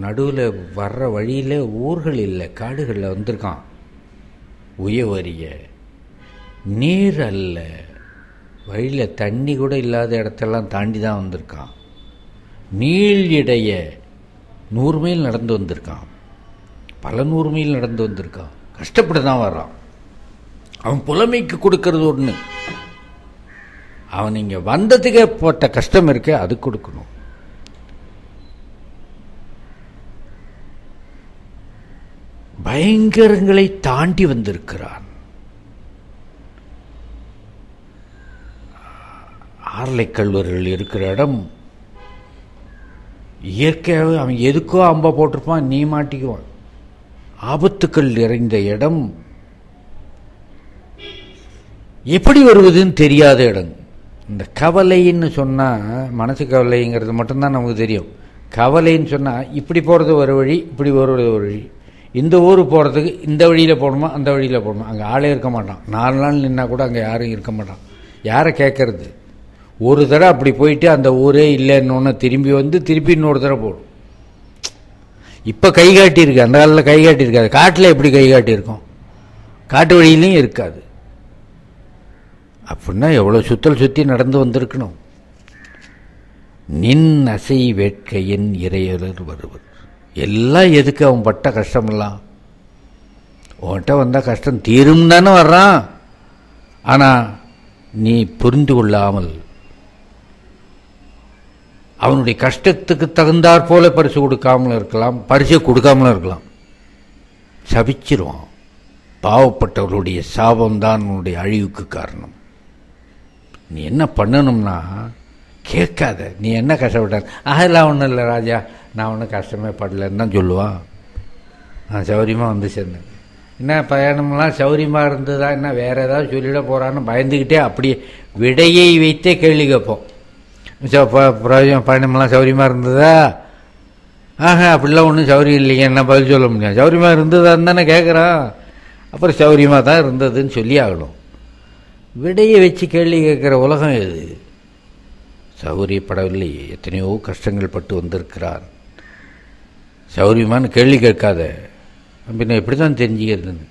நடுவில் வர்ற வழியில் ஊர்கள் இல்லை, காடுகளில் வந்திருக்கான். உயவரிய நீர் அல்ல, வழியில் தண்ணி கூட இல்லாத இடத்தெல்லாம் தாண்டி தான் வந்திருக்கான். நீள் இடைய 100 மைல் நடந்து வந்திருக்கான், பல 100 மைல் நடந்து வந்திருக்கான். கஷ்டப்பட்டு தான் வர்றான். அவன் புலமைக்கு கொடுக்கறது ஒன்று, அவன் இங்கே வந்ததுக்கே போட்ட கஷ்டம் இருக்க அது கொடுக்கணும். பயங்கரங்களை தாண்டி வந்திருக்கிறான். ஆர்லை கல்வர்கள் இருக்கிற இடம் இயற்கையாகவே அவன் எதுக்கோ அம்பை போட்டிருப்பான், நீ மாட்டிக்குவான். ஆபத்துக்கள் நிறைந்த இடம், எப்படி வருவதுன்னு தெரியாத இடம். இந்த கவலைன்னு சொன்னால், மனசு கவலைங்கிறது மட்டும்தான் நமக்கு தெரியும். கவலைன்னு சொன்னால் இப்படி போகிறது ஒரு வழி, இப்படி போகிறது ஒரு வழி. இந்த ஊர் போகிறதுக்கு இந்த வழியில் போகணுமா அந்த வழியில் போகணுமா, அங்கே ஆளே இருக்க மாட்டான். 4 நாள் நின்னா கூட அங்கே யாரும் இருக்க மாட்டான். யாரை கேட்கறது? ஒரு தடவை அப்படி போயிட்டு அந்த ஊரே இல்லைன்னு திரும்பி வந்து திருப்பி இன்னொரு தடவை போடும். இப்போ கை காட்டியிருக்கு, அந்த காலில் கை காட்டியிருக்காது. காட்டில் எப்படி கை காட்டியிருக்கோம்? காட்டு வழியிலையும் இருக்காது. அப்படின்னா எவ்வளோ சுற்றி நடந்து வந்திருக்கணும். நின் அசை வேட்கையின் இறையலர் வருவர். எல்லாம் எதுக்கு? அவன் பட்ட கஷ்டமெல்லாம் உன்கிட்ட வந்தால் கஷ்டம் தீரும் தானே வர்றான். ஆனால் நீ புரிந்து கொள்ளாமல் அவனுடைய கஷ்டத்துக்கு தகுந்தாற் போல பரிசு கொடுக்காமலும் இருக்கலாம், பரிசை கொடுக்காமலும் இருக்கலாம். சபிச்சிருவான். பாவப்பட்டவர்களுடைய சாபம்தான் உன்னுடைய அழிவுக்கு காரணம். நீ என்ன பண்ணணும்னா, கேட்காத. நீ என்ன கஷ்டப்பட்ட? அதெல்லாம் ஒன்றும் இல்லை ராஜா, நான் ஒன்றும் கஷ்டமே படலன்னு தான் சொல்லுவான். நான் சௌரியமாக வந்து சேர்ந்தேன். என்ன பயணம்லாம் சௌரியமாக இருந்ததா, என்ன வேறு ஏதாவது சொல்லிட போகிறான்னு பயந்துக்கிட்டே அப்படியே விடையை வைத்தே கேள்வி கேட்போம். பயணமெல்லாம் சௌரியமாக இருந்ததா? அப்படிலாம் ஒன்றும் சௌரியம் இல்லைங்க, என்ன பதில் சொல்ல முடியும். சௌரியமாக இருந்ததான்னு தானே கேட்குறான். அப்புறம் சௌரியமாக தான் இருந்ததுன்னு சொல்லி ஆகணும். விடையை வச்சு கேள்வி கேட்குற உலகம் எது? சௌரியப்படவில்லை, எத்தனையோ கஷ்டங்கள் பட்டு வந்திருக்கிறான். சௌரியமானு கேள்வி கேட்காத. பின்ன எப்படி தான் தெரிஞ்சுக்கிறதுன்னு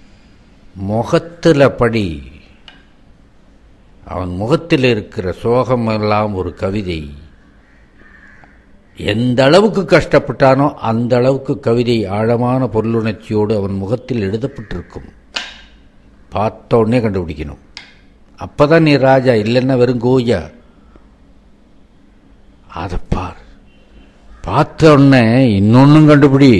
முகத்தில் படி. அவன் முகத்தில் இருக்கிற சோகமெல்லாம் ஒரு கவிதை. எந்த அளவுக்கு கஷ்டப்பட்டானோ அந்த அளவுக்கு கவிதை ஆழமான பொருளுணர்ச்சியோடு அவன் முகத்தில் எழுதப்பட்டிருக்கும். பார்த்த உடனே கண்டுபிடிக்கணும். அப்பதான் நீ ராஜா, இல்லைன்னா வெறும் கோயா. அதை பார், பார்த்த உடனே இன்னொன்னும் கண்டுபிடி,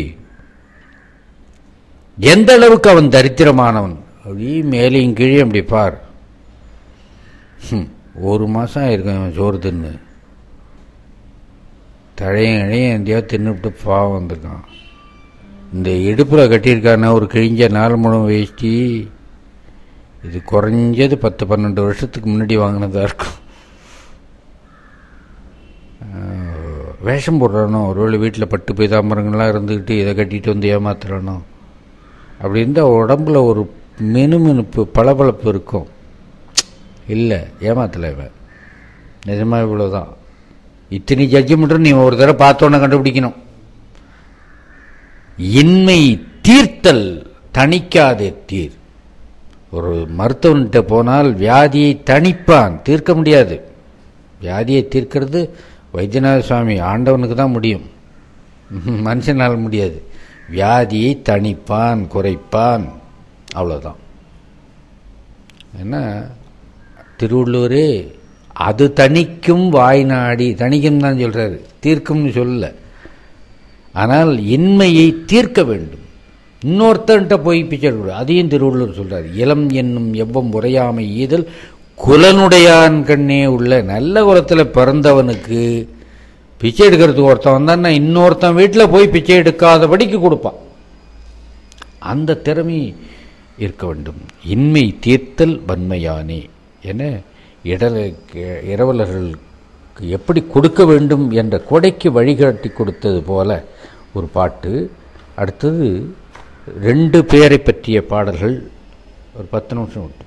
எந்த அளவுக்கு அவன் தரித்திரமானவன். அப்படி மேலையும் கீழே அப்படி பார். 1 மாசம் ஆயிருக்கும் அவன் சோறு தின்னு, தழையும் இழையும் எந்தையாவது தின்னுவிட்டு பாவம் வந்திருக்கான். இந்த இடுப்பில் கட்டியிருக்கான ஒரு கிழிஞ்ச 4 முழம் வேஷ்டி, இது குறைஞ்சது 10-12 வருஷத்துக்கு முன்னாடி வாங்கினதா இருக்கும். வேஷம் போடுறானோ, ஒருவேளை வீட்டில் பட்டு பீதாம்பரங்கள்லாம் இருந்துக்கிட்டு இதை கட்டிட்டு வந்து ஏமாத்துறானோ. அப்படி இருந்தால் உடம்புல ஒரு மினுமினுப்பு பளபளப்பு இருக்கும். இல்லை, ஏமாத்தலை இவன், நிஜமாக இவ்வளோதான். இத்தனை ஜட்ஜ்மெண்ட்டும் நீ ஒரு தடவை பார்த்தோன்னே கண்டுபிடிக்கணும். இன்மை தீர்த்தல் தணிக்காதே தீர். ஒரு மருத்துவன்கிட்ட போனால் வியாதியை தணிப்பான், தீர்க்க முடியாது. வியாதியை தீர்க்கிறது வைத்தியநாத சுவாமி ஆண்டவனுக்கு தான் முடியும், மனுஷனால் முடியாது. வியாதியை தணிப்பான், குறைப்பான், அவ்வளோதான். ஏன்னா திருவள்ளுவரே அது தணிக்கும் வாய்நாடி, தணிக்கும் தான் சொல்றாரு, தீர்க்கும்னு சொல்லல. ஆனால் இன்மையை தீர்க்க வேண்டும். இன்னொருத்தன்ட்ட போய் பிச்சை எடுக்க, அதையும் திருவள்ளுவர் சொல்றாரு. இளம் என்னும் எவ்வம் உரையாமை ஈதல் குலனுடையான் கண்ணே உள்ள. நல்ல குலத்தில் பிறந்தவனுக்கு பிச்சை எடுக்கிறதுக்கு ஒருத்தன் வந்தான்னா இன்னொருத்தன் வீட்டில் போய் பிச்சை எடுக்காதபடிக்கு கொடுப்பான். அந்த திறமை இருக்க வேண்டும். இன்மை தீர்த்தல் வன்மையானே என இரவலர்களுக்கு எப்படி கொடுக்க வேண்டும் என்ற கொடைக்கு வழிகாட்டி கொடுத்தது போல ஒரு பாட்டு. அடுத்தது 2 பேரை பற்றிய பாடல்கள், ஒரு 10 நிமிஷம் விட்டு